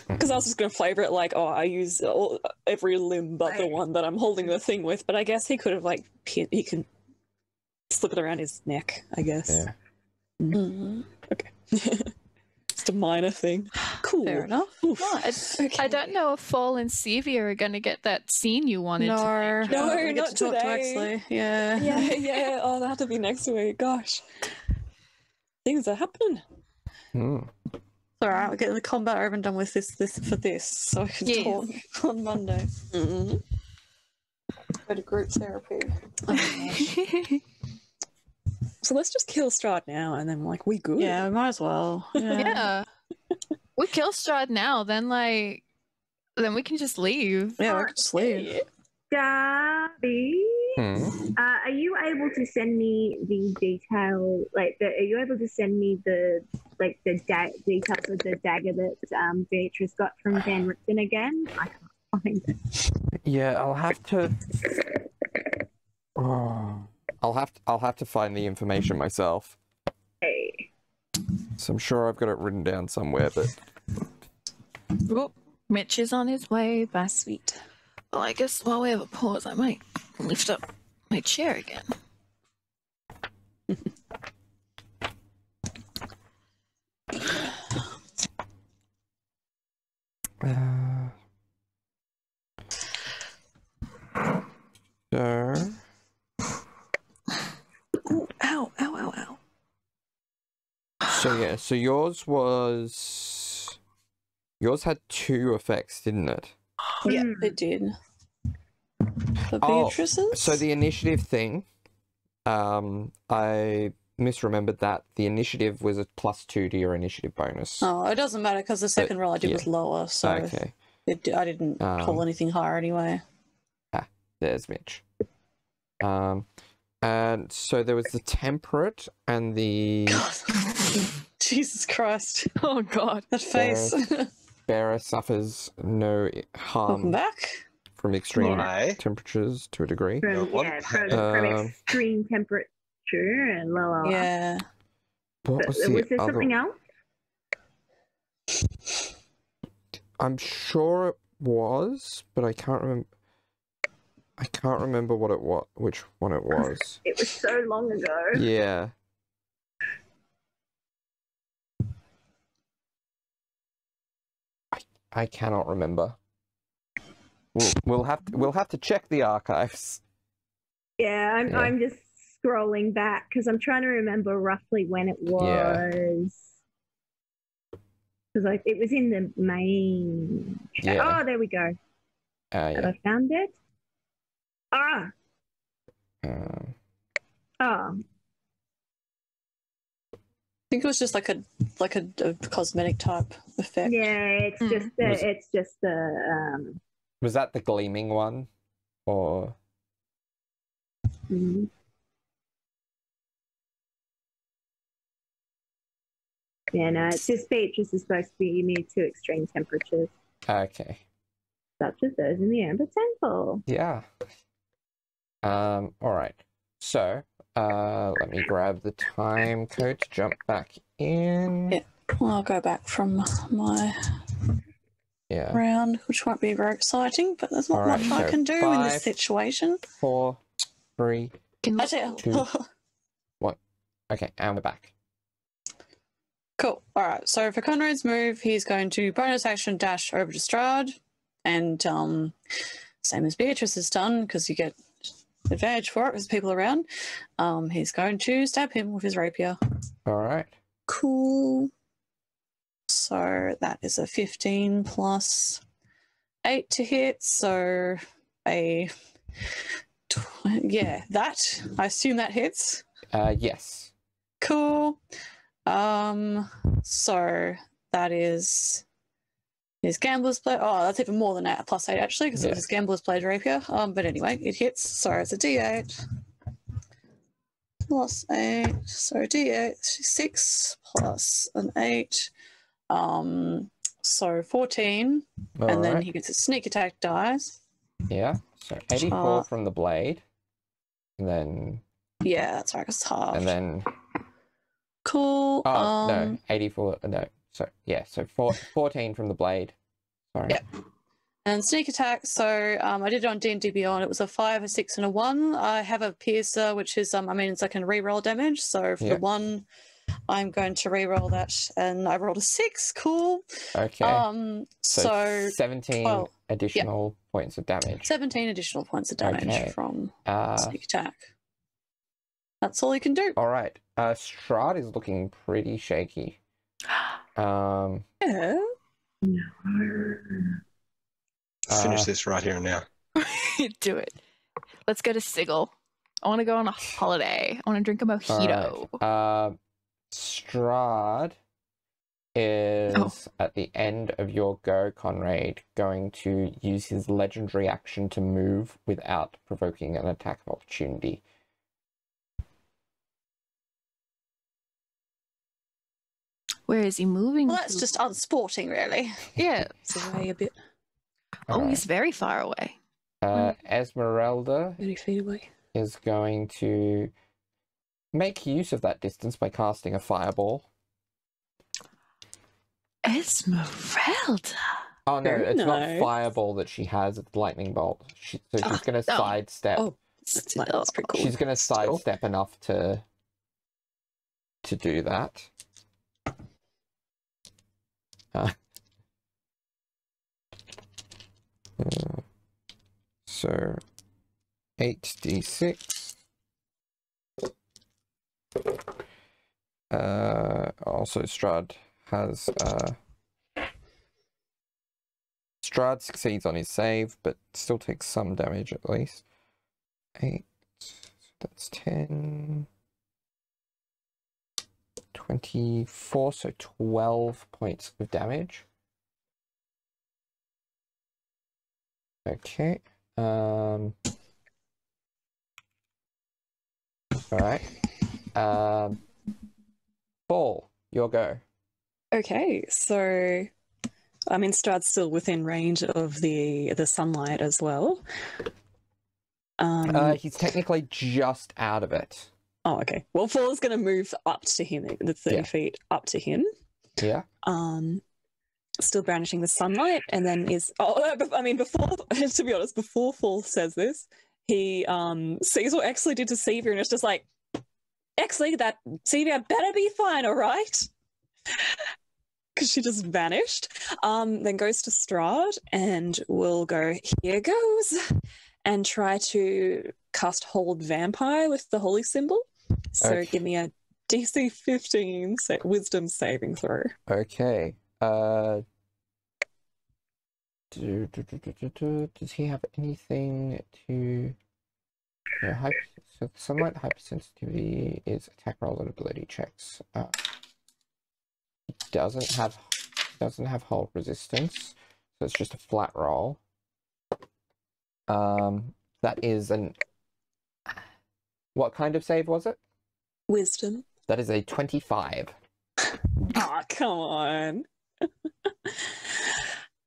Because I was just gonna flavor it like, oh, I use every limb but the one that I'm holding the thing with. But I guess he could have like he can slip it around his neck. I guess. Yeah. Mm. Okay. Just a minor thing. Cool. Fair enough. Oof. I don't know if Fall and Sevia are going to get that scene you wanted. No, No, we get not to talk to today. Exley. Yeah. Yeah, yeah. Oh, that'll have to be next week. Gosh. Things are happening. Hmm. All right, we're getting the combat over and done with this for this, so we can Yes. talk on Monday. Mm-hmm. Go to group therapy. So let's just kill Strahd now, and then like we good. Yeah, we might as well. Yeah. We kill Strahd now, then we can just leave. Yeah, we could just leave. Darby, Hmm. are you able to send me the detail? Are you able to send me the details of the dagger that Beatrice got from Van Richten again? I can't find it. Yeah, I'll have to. Oh, I'll have to find the information myself. Hey. So I'm sure I've got it written down somewhere, but Oh, Mitch is on his way back. Sweet. Well, I guess while we have a pause, I might lift up my chair again. so Ooh, ow, ow, ow, ow. yeah, so yours had 2 effects, didn't it? Yeah, Hmm. it did. The Oh, Beatrice's? So the initiative thing, I misremembered that the initiative was a +2 to your initiative bonus. Oh, it doesn't matter because the second roll I did was lower, so Okay, I didn't call anything higher anyway. there's Mitch. And so there was the temperate and the Jesus Christ. Oh god. That face. bearer suffers no Welcome harm back. from extreme Why? temperatures to a degree. From, No one yeah, panic. from Um, extreme temperature and la la la. Yeah. What But was was the there other? something else? I'm sure it was, but I can't remember. I can't remember what it was, which one it was. It was so long ago. Yeah. I cannot remember. We'll have to check the archives. Yeah, I'm just scrolling back because I'm trying to remember roughly when it was. Because it was in the main chat. Yeah. Oh, there we go. Have Yeah. I found it? Ah, oh, I think it was just like a cosmetic type effect. yeah. It's just the Was that the gleaming one, or? mm. Yeah, no, it's just Beatrice is supposed to be immune to extreme temperatures, Okay. such as those in the Amber Temple. Yeah. All right. So, let me grab the time code to jump back in. Yeah. Well, I'll go back from my Yeah. round, which won't be very exciting, but there's not Alright, much I so can do in 5, this situation. 4, 3. Can I tell you. Okay, and we're back. Cool. All right. So for Conrad's move, he's going to bonus action dash over to Strahd, and same as Beatrice has done, because you get advantage for it because people around. He's going to stab him with his rapier. All right. Cool. So that is a 15 plus 8 to hit. So that I assume that hits. Yes. Cool. So that is his Gambler's Blade. Oh, that's even more than that, plus 8 actually, because it was his Gambler's Blade rapier. But anyway, it hits. So it's a D8 plus 8. So D8 6 plus an 8. So 14, and then he gets a sneak attack dies. Yeah. So 84 from the blade, and then. Yeah, that's right. It's half. And then. Cool. Oh no, 84. No. So yeah. So 14 from the blade. Sorry. Yeah. And sneak attack. So I did it on D&D Beyond. It was a 5, a 6, and a 1. I have a piercer, which is it's like a reroll damage. So for the 1, I'm going to reroll that, and I rolled a 6. Cool. Okay. So 17 additional points of damage. 17 additional points of damage from sneak attack. That's all you can do. All right. Strahd is looking pretty shaky. Yeah. Finish this right here and now. Do it. Let's go to Sigil. I want to go on a holiday. I want to drink a mojito. Right. Strahd is at the end of your go, Conrad, going to use his legendary action to move without provoking an attack of opportunity. Where is he moving? Well, that's just unsporting, really. Yeah. It's away a bit. He's very far away. Esmeralda 30 feet away. is going to make use of that distance by casting a fireball. Esmeralda. Oh no, Very it's not nice. fireball that she has, it's lightning bolt. She's going to sidestep. Oh, that's pretty cool. She's going to sidestep enough to do that. So 8d6. Also Strahd has Strahd succeeds on his save, but still takes some damage at least. 8, so that's 10, 24, so 12 points of damage. Okay. All right. Fall, your go. Okay, so I mean, Strahd's still within range of the sunlight as well. He's technically just out of it. Oh, okay. Well, Fall is going to move up to him, the 30 feet up to him. Yeah. Still brandishing the sunlight, and then I mean, before, to be honest, before Fall says this, he sees what Exley did to Sevia, and it's just like, Exley, that Sevia better be fine, all right? Because she just vanished. Then goes to Strahd and will go, here goes, and try to cast Hold Vampire with the holy symbol. So give me a DC 15 wisdom saving throw. Okay. Does he have anything to... Yeah, so sunlight hypersensitivity is attack roll and ability checks. He doesn't have hold resistance, so it's just a flat roll. That is an... What kind of save was it? Wisdom. That is a 25. Ah, come on.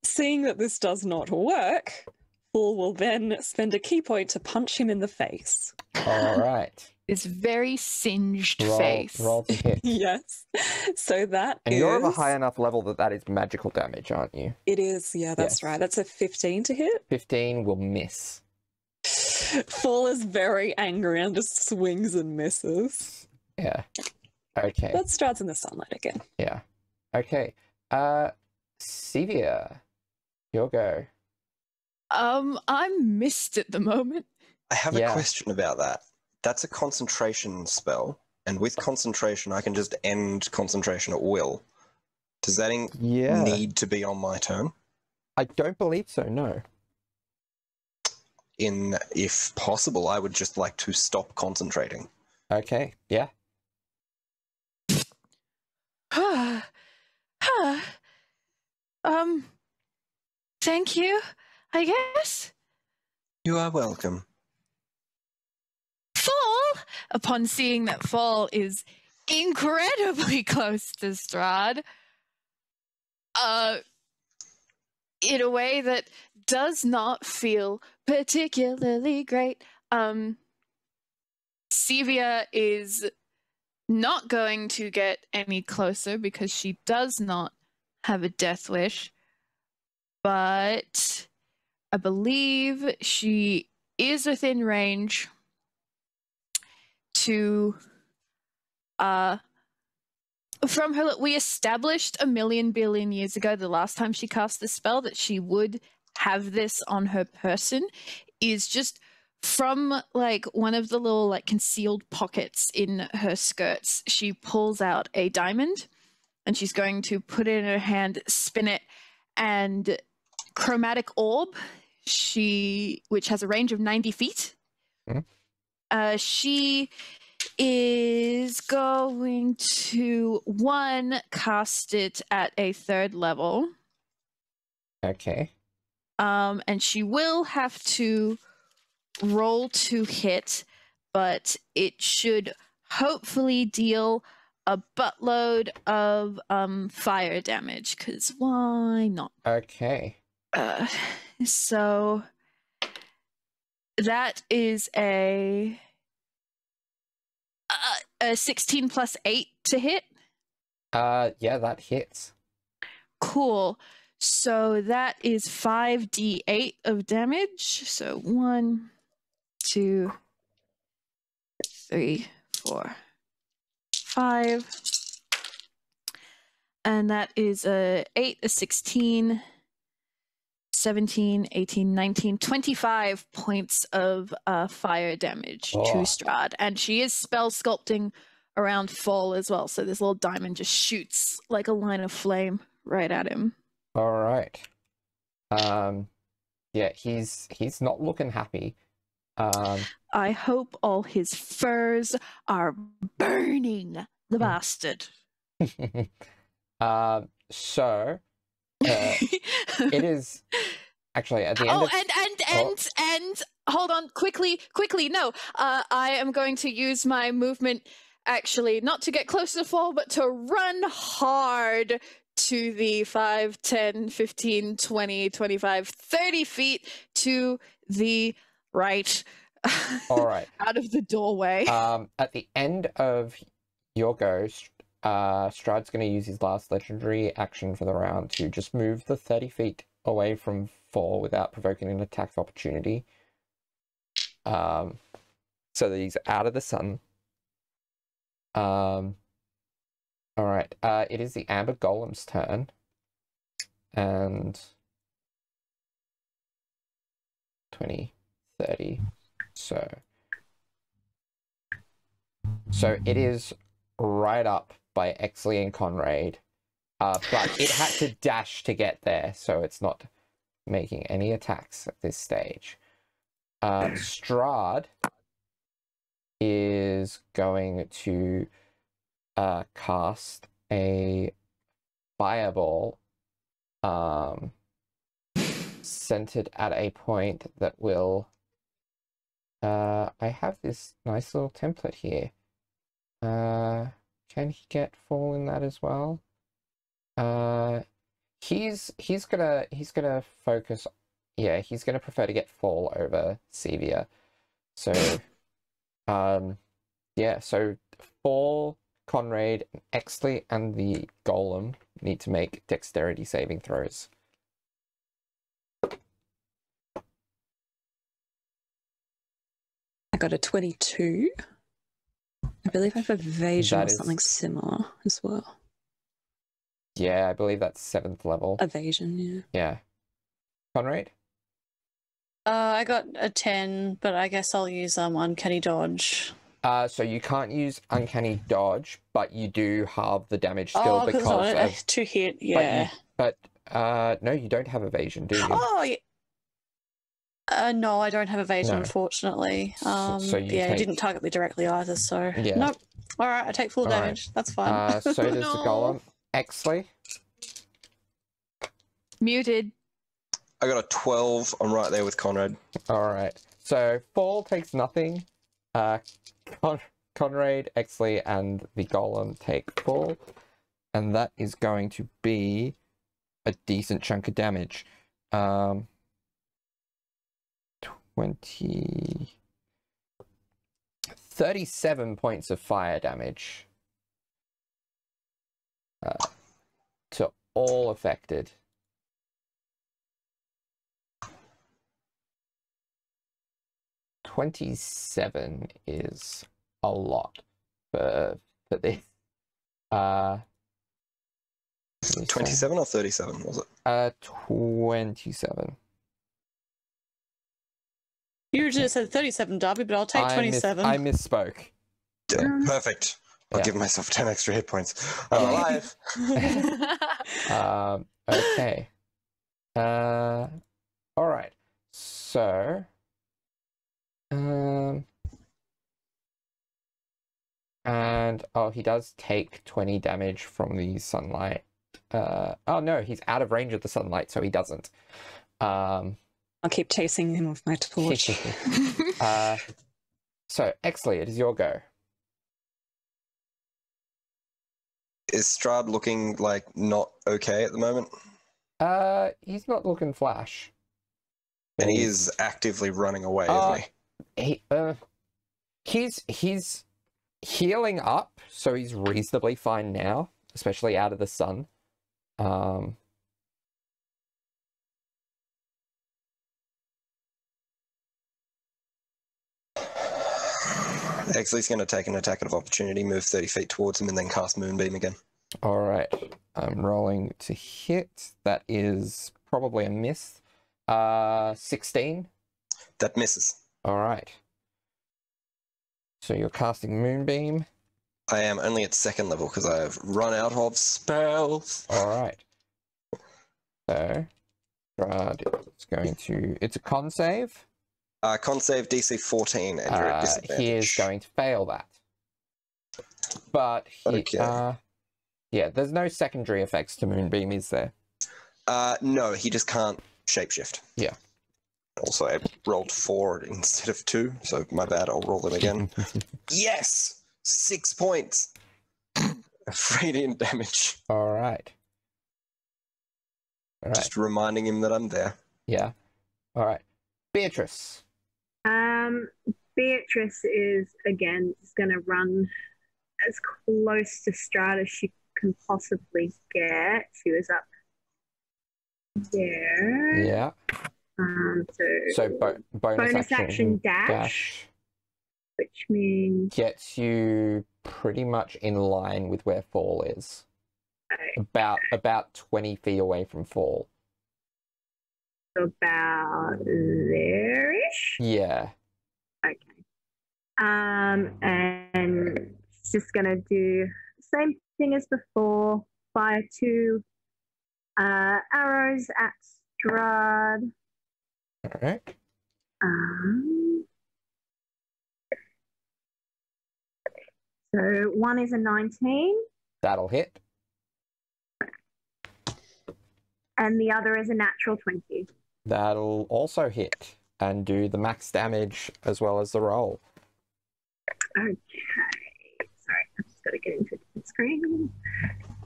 Seeing that this does not work, Fool will then spend a key point to punch him in the face. All right. His very singed face. Roll to hit. Yes. So that and you're of a high enough level that is magical damage, aren't you? It is, yeah, that's right. That's a 15 to hit. 15 will miss. Fool is very angry and just swings and misses. Yeah. Okay. But Strahd's in the sunlight again. Yeah. Okay. Sevia, your go. I'm missed at the moment. I have a question about that. That's a concentration spell, and with concentration, I can just end concentration at will. Does that need to be on my turn? I don't believe so, no. If possible, I would just like to stop concentrating. Okay, yeah. Thank you, I guess. You are welcome. Fall, upon seeing that Fall is incredibly close to Strahd, in a way that does not feel particularly great, Sevia is not going to get any closer because she does not have a death wish, but I believe she is within range to from her. We established a million billion years ago, the last time she cast the spell, that she would have this on her person, is just from like one of the little like concealed pockets in her skirts. She pulls out a diamond and she's going to put it in her hand, spin it, and chromatic orb, which has a range of 90 feet. Mm-hmm. She is going to cast it at a 3rd level. Okay. And she will have to roll to hit, but it should hopefully deal a buttload of fire damage, because why not? Okay. So that is a 16 plus 8 to hit. Yeah, that hits. Cool. So that is 5d8 of damage. So 1, 2, 3, 4, 5. And that is a 8, a 16, 17, 18, 19, 25 points of fire damage to Strahd. And she is spell sculpting around Fall as well. So this little diamond just shoots like a line of flame right at him. All right. Yeah, he's not looking happy. I hope all his furs are burning, the bastard. So it is actually at the end. Oh, of... And hold on, quickly, no. I am going to use my movement, actually, not to get close to the fall, but to run hard to the 5, 10, 15, 20, 25, 30 feet to the right. All right. Out of the doorway. At the end of your go, Strahd's going to use his last legendary action for the round to just move the 30 feet away from Fall without provoking an attack of opportunity. So that he's out of the sun. All right. It is the Amber Golem's turn. And 20, 30. So it is right up by Exley and Conrad, but it had to dash to get there, so it's not making any attacks at this stage. Strahd is going to cast a fireball centered at a point that will... I have this nice little template here. Can he get Fall in that as well? He's gonna focus. Yeah, he's gonna prefer to get Fall over Sevia. So, yeah. So Fall, Conrad, Exley, and the Golem need to make dexterity saving throws. I got a 22. I believe I have evasion or something similar as well. Yeah, I believe that's 7th level. Evasion, yeah. Yeah. Conrad? I got a 10, but I guess I'll use Uncanny Dodge. So you can't use Uncanny Dodge, but you do halve the damage still because of... to hit, yeah. But no, you don't have evasion, do you? Oh, yeah. No, I don't have evasion, No. Unfortunately. So you yeah, take... it didn't target me directly either, so... Yeah. Nope. Alright, I take full damage. That's fine. So does the Golem. Exley? Muted. I got a 12. I'm right there with Conrad. Alright. So Fall takes nothing. Conrad, Exley, and the Golem take Fall. And that is going to be a decent chunk of damage. 37 points of fire damage to all affected. $27 is a lot for this. 27 or 37 was it? 27. You just said 37, Darby, but I'll take 27. I misspoke. Perfect. I'll give myself 10 extra hit points. I'm alive. Okay. All right. So, and he does take 20 damage from the sunlight. Oh no, he's out of range of the sunlight, so he doesn't. I'll keep chasing him with my torch. So, Exley, it is your go. Is Strahd looking like not okay at the moment? He's not looking flash. And he is actively running away, isn't he? He's healing up, so he's reasonably fine now, especially out of the sun. Exley's going to take an attack of opportunity, move 30 feet towards him, and then cast Moonbeam again. All right. I'm rolling to hit. That is probably a miss. 16. That misses. All right. So you're casting Moonbeam. I am only at 2nd level because I have run out of spells. All right. So, Strahd is going to... It's a con save. Con save DC 14 and you're at disadvantage. He is going to fail that. But he, yeah, there's no secondary effects to Moonbeam, is there? No, he just can't shapeshift. Yeah. Also, I rolled 4 instead of 2, so my bad. I'll roll it again. Yes! 6 points! Radiant damage. All right. All right. Just reminding him that I'm there. Yeah. All right. Beatrice. Beatrice is again just going to run as close to Strahd as she can possibly get. She was up there. Yeah. So bonus action dash, which means gets you pretty much in line with where Fall is. Okay. About 20 feet away from Fall. About there-ish? Yeah. Okay. And she's just gonna do the same thing as before. Fire 2 arrows at Strahd. All right. So one is a 19. That'll hit. And the other is a natural 20. That'll also hit and do the max damage as well as the roll. Okay. Sorry, I've just got to get into the screen.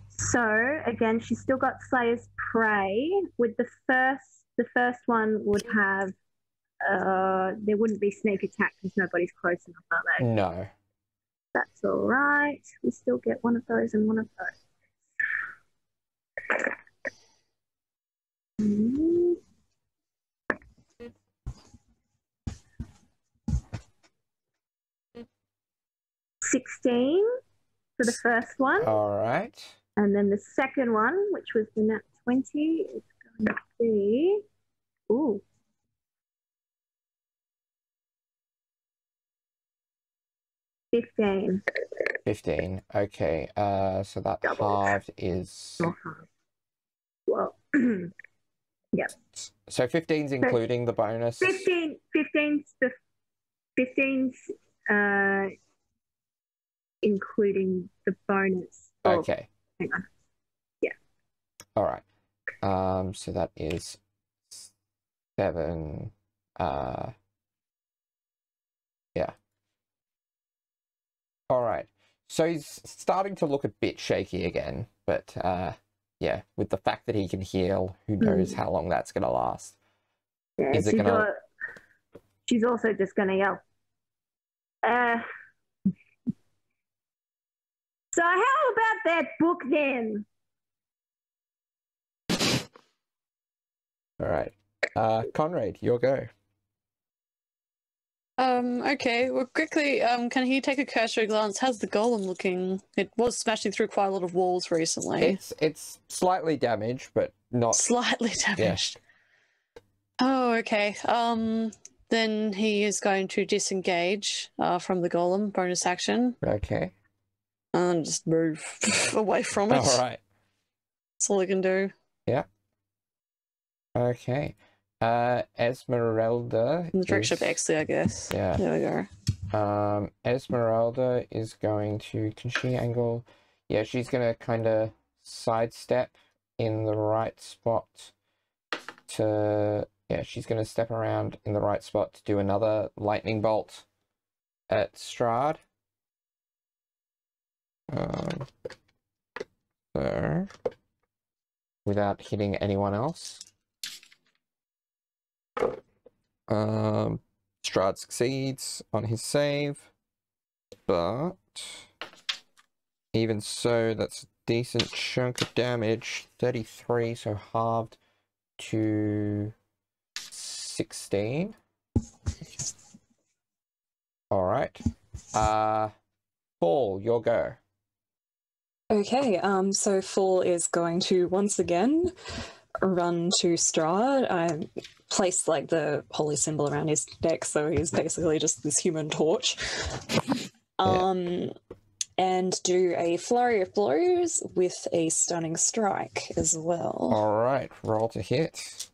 So again, she's still got Slayer's Prey. With the first one would have there wouldn't be sneak attack because nobody's close enough, are they? No. That's all right. We still get one of those and one of those. 16 for the first one. All right. And then the second one, which was the nat 20, is going to be... Ooh. $15. 15. Okay. So that halved is... Well, yep. So 15's including the bonus? 15's including the bonus. Okay. Hang on. Yeah. All right. So that is 7. Yeah. All right. So he's starting to look a bit shaky again, but yeah, with the fact that he can heal, who knows how long that's going to last. Yeah, is it gonna... She's also just going to yell. So how about that book then? All right. Conrad, your go. Okay, well, quickly, can he take a cursory glance? How's the golem looking? It was smashing through quite a lot of walls recently. It's slightly damaged, but not... Slightly damaged. Yeah. Oh, okay. Then he is going to disengage from the golem, bonus action. Okay. And just move away from it. All right. That's all he can do. Yeah. Okay. Esmeralda. In the direction of Exley, I guess. Yeah. There we go. Esmeralda is going to... Can she angle? Yeah, she's going to kind of sidestep in the right spot to... Yeah, she's going to step around in the right spot to do another lightning bolt at Strahd. So, without hitting anyone else. Strahd succeeds on his save, but even so, that's a decent chunk of damage. 33, so halved to 16. All right. Fall, your go. Okay, so Fall is going to once again run to Strahd. Place like the holy symbol around his neck, so he's basically just this human torch. And do a flurry of blows with a stunning strike as well. All right, roll to hit.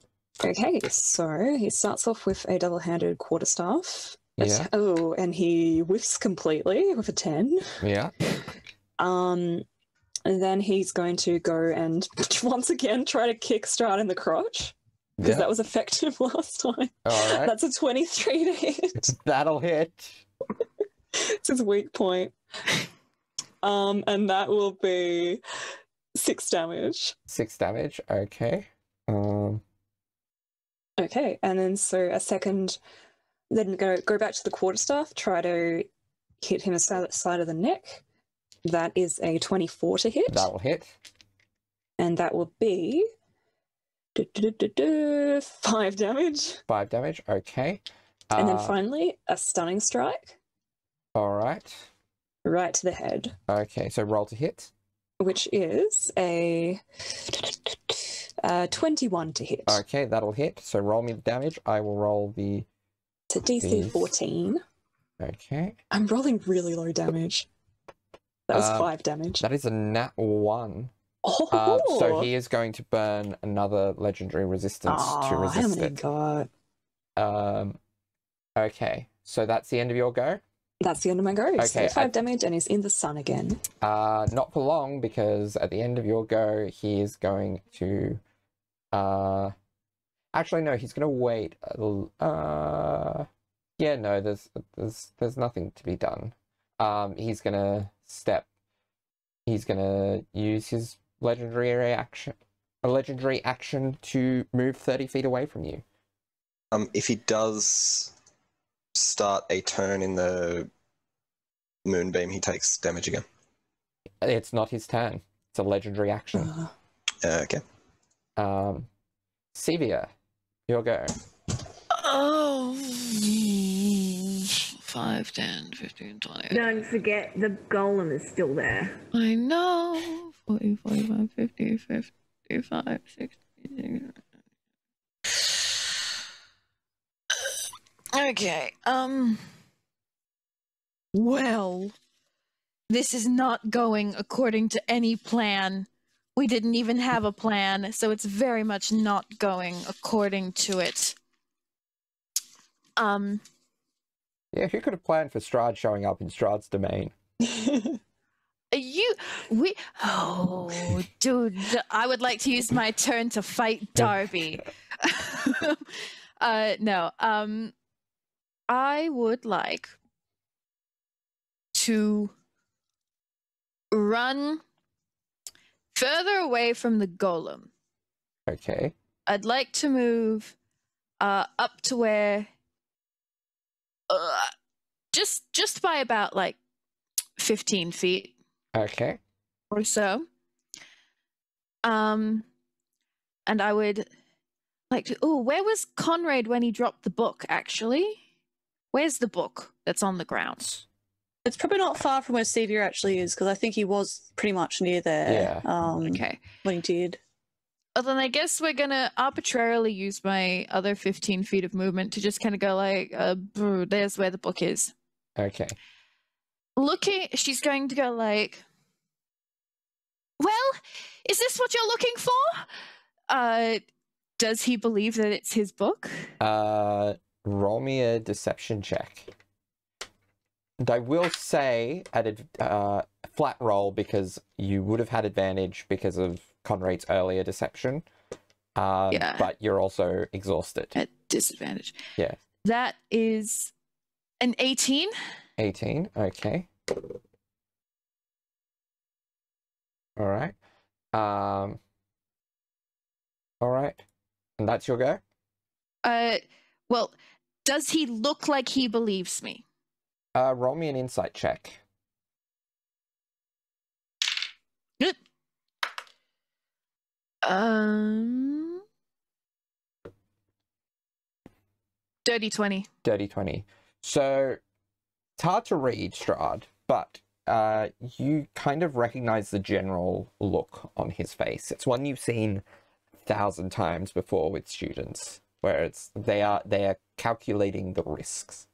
Okay, so he starts off with a double-handed quarterstaff. Yeah. Oh, and he whiffs completely with a 10. Yeah. And then he's going to go and once again try to kick Strahd in the crotch. because that was effective last time. All right. That's a 23 to hit. That'll hit. It's his weak point. And that will be 6 damage. 6 damage. Okay. Okay, and then so a second, then go back to the quarterstaff, try to hit him side of the neck. That is a 24 to hit. That'll hit. And that will be 5 damage. 5 damage. Okay. And then finally, a stunning strike. All right. Right to the head. Okay, so roll to hit. Which is a 21 to hit. Okay, that'll hit. So roll me the damage. I will roll the... To DC 14. Okay. I'm rolling really low damage. That was 5 damage. That is a nat 1. Oh! So he is going to burn another legendary resistance to resist how many it. got? Okay, so that's the end of your go? That's the end of my go. Okay, So 5 damage and he's in the sun again. Not for long, because at the end of your go, he is going to... Actually, no, he's going to wait. Yeah, no, there's nothing to be done. He's going to step. He's going to use his legendary action to move 30 feet away from you. If he does start a turn in the moonbeam, he takes damage again. It's not his turn. It's a legendary action. Okay. Sevia, your go. Oh, 5, 10, 15, 20. Don't forget the golem is still there. I know. 40, 45, 50, 55, 60. Okay, well, this is not going according to any plan. We didn't even have a plan, so it's very much not going according to it. Yeah, who could have planned for Strahd showing up in Strahd's domain? Oh, dude, I would like to use my turn to fight Darby. No, I would like to run further away from the golem. Okay. I'd like to move up to where just by about like 15 feet. Okay. Or so. And I would like to... Oh, where was Conrad when he dropped the book, actually? Where's the book that's on the ground? It's probably not far from where Sevia actually is, because I think he was pretty much near there. Yeah. Okay. When he did. Well, then I guess we're going to arbitrarily use my other 15 feet of movement to just kind of go like, there's where the book is. Okay. She's going to go like, well, is this what you're looking for? Does he believe that it's his book? Roll me a deception check. And I will say at a flat roll, because you would have had advantage because of Conrad's earlier deception. Yeah. But you're also exhausted. At disadvantage. Yeah. That is an 18. 18, okay. All right. All right. And that's your go? Well, does he look like he believes me? Roll me an insight check. Good. Dirty 20. Dirty 20. So, it's hard to read, Strahd, but you kind of recognize the general look on his face. It's one you've seen 1,000 times before with students, where they are calculating the risks.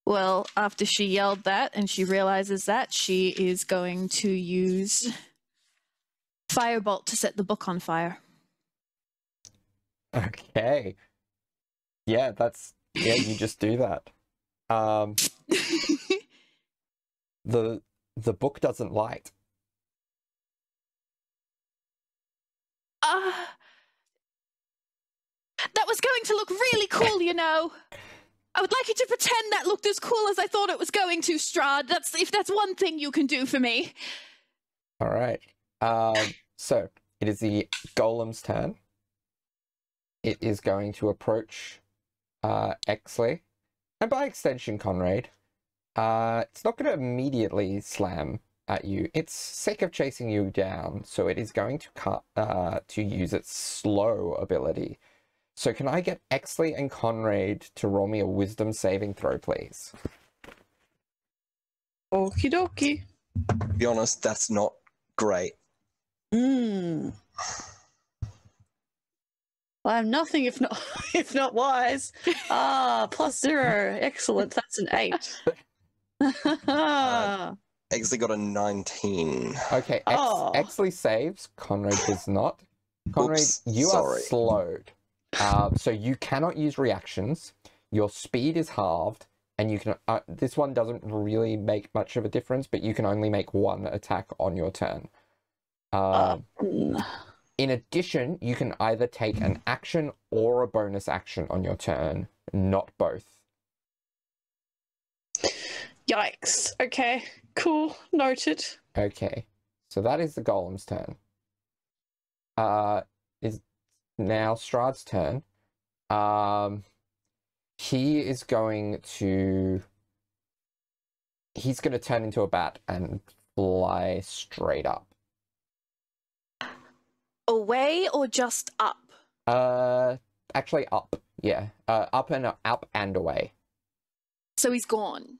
Well, after she yelled that and she realizes that, she is going to use Firebolt to set the book on fire. Okay. Yeah, you just do that. The book doesn't light. That was going to look really cool, you know. I would like you to pretend that looked as cool as I thought it was going to, Strahd. If that's one thing you can do for me. All right. So it is the golem's turn. It is going to approach Exley, and by extension, Conrad. It's not going to immediately slam at you. It's sick of chasing you down, so it is going to use its slow ability. So can I get Exley and Conrad to roll me a wisdom saving throw, please? Okie dokie. To be honest, that's not great. Well, I'm nothing if not if not wise. +0. Excellent. That's an 8. Exley got a 19. Okay, Exley saves. Conrad does not. Conrad, Oops, you sorry. are slowed. So you cannot use reactions. Your speed is halved, and you can. This one doesn't really make much of a difference, but you can only make one attack on your turn. In addition, you can either take an action or a bonus action on your turn, not both. Yikes. Okay, cool. Noted. Okay, so that is the golem's turn. Is now Strahd's turn. He is going to... He's going to turn into a bat and fly straight up. Away or just up? Actually up. Yeah. Up and away. So he's gone.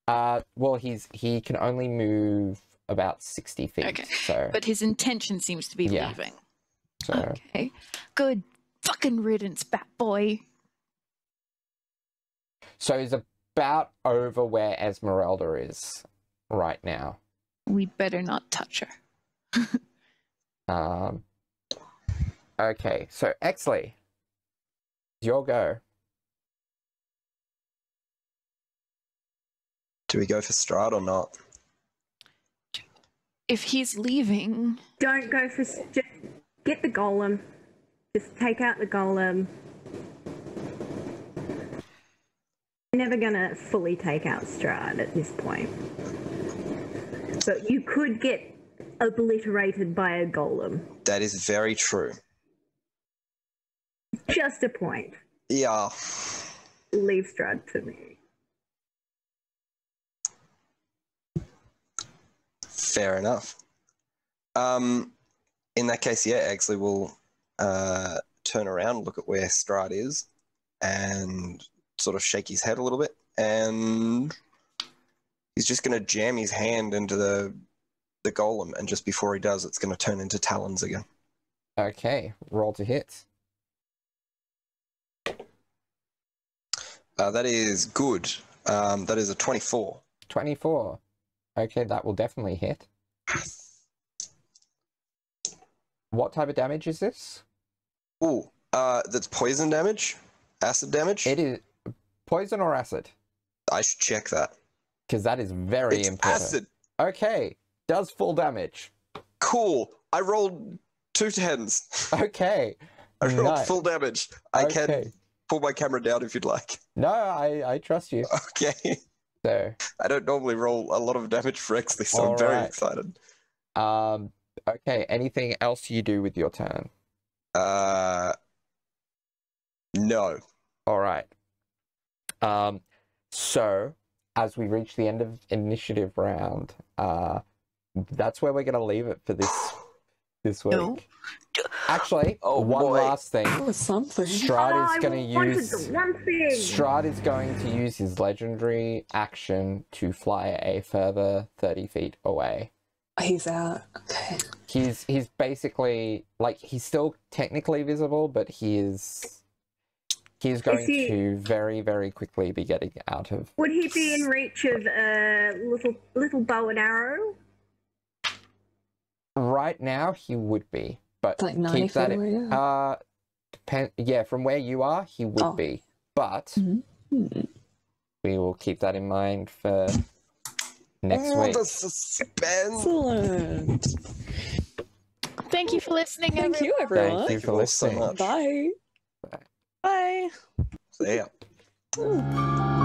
Well, he can only move about 60 feet. Okay. So, But his intention seems to be leaving. so Okay. Good fucking riddance, Bat Boy. So he's about over where Esmeralda is right now. We better not touch her. Okay, so Exley, your go. Do we go for Strahd or not? If he's leaving... Don't go for... Just get the golem. Just take out the golem. You're never going to fully take out Strahd at this point. But you could get obliterated by a golem. That is very true. Just a point. Yeah. Leave Strahd to me. Fair enough. In that case, yeah, Exley will turn around, look at where Strahd is, and sort of shake his head a little bit, and he's just going to jam his hand into the golem, and just before he does, it's going to turn into talons again. Okay, roll to hit. That is good. That is a 24. 24. Okay, that will definitely hit. What type of damage is this? Ooh, that's poison damage? Acid damage? It is poison or acid? I should check that. Because that is very It's important. acid. Okay, does full damage. Cool. I rolled 2 10s. Okay. I rolled Nice. full damage. I Okay. can pull my camera down if you'd like. No, I trust you. Okay. So, I don't normally roll a lot of damage for Exley, so I'm very Alright. excited. okay, anything else you do with your turn? No. All right. So as we reach the end of initiative round, that's where we're gonna leave it for this week. No. Actually, Oh, one boy. last thing. That was something. Strahd is gonna I wanted use the one thing. Strahd is going to use his legendary action to fly a further 30 feet away. He's out. Okay. He's basically like he's still technically visible, but he is going he- to very, very quickly be getting out of. Would he be in reach of a little bow and arrow? Right now, he would be, but Like 90 keep that. feet away, Yeah, from where you are, he would Oh. be, but Mhm. we will keep that in mind for next Ooh, week. the suspense. Excellent. Thank you for listening, Thank you, everyone. Thank you for all so listening. much. Bye. Bye. See ya. Ooh.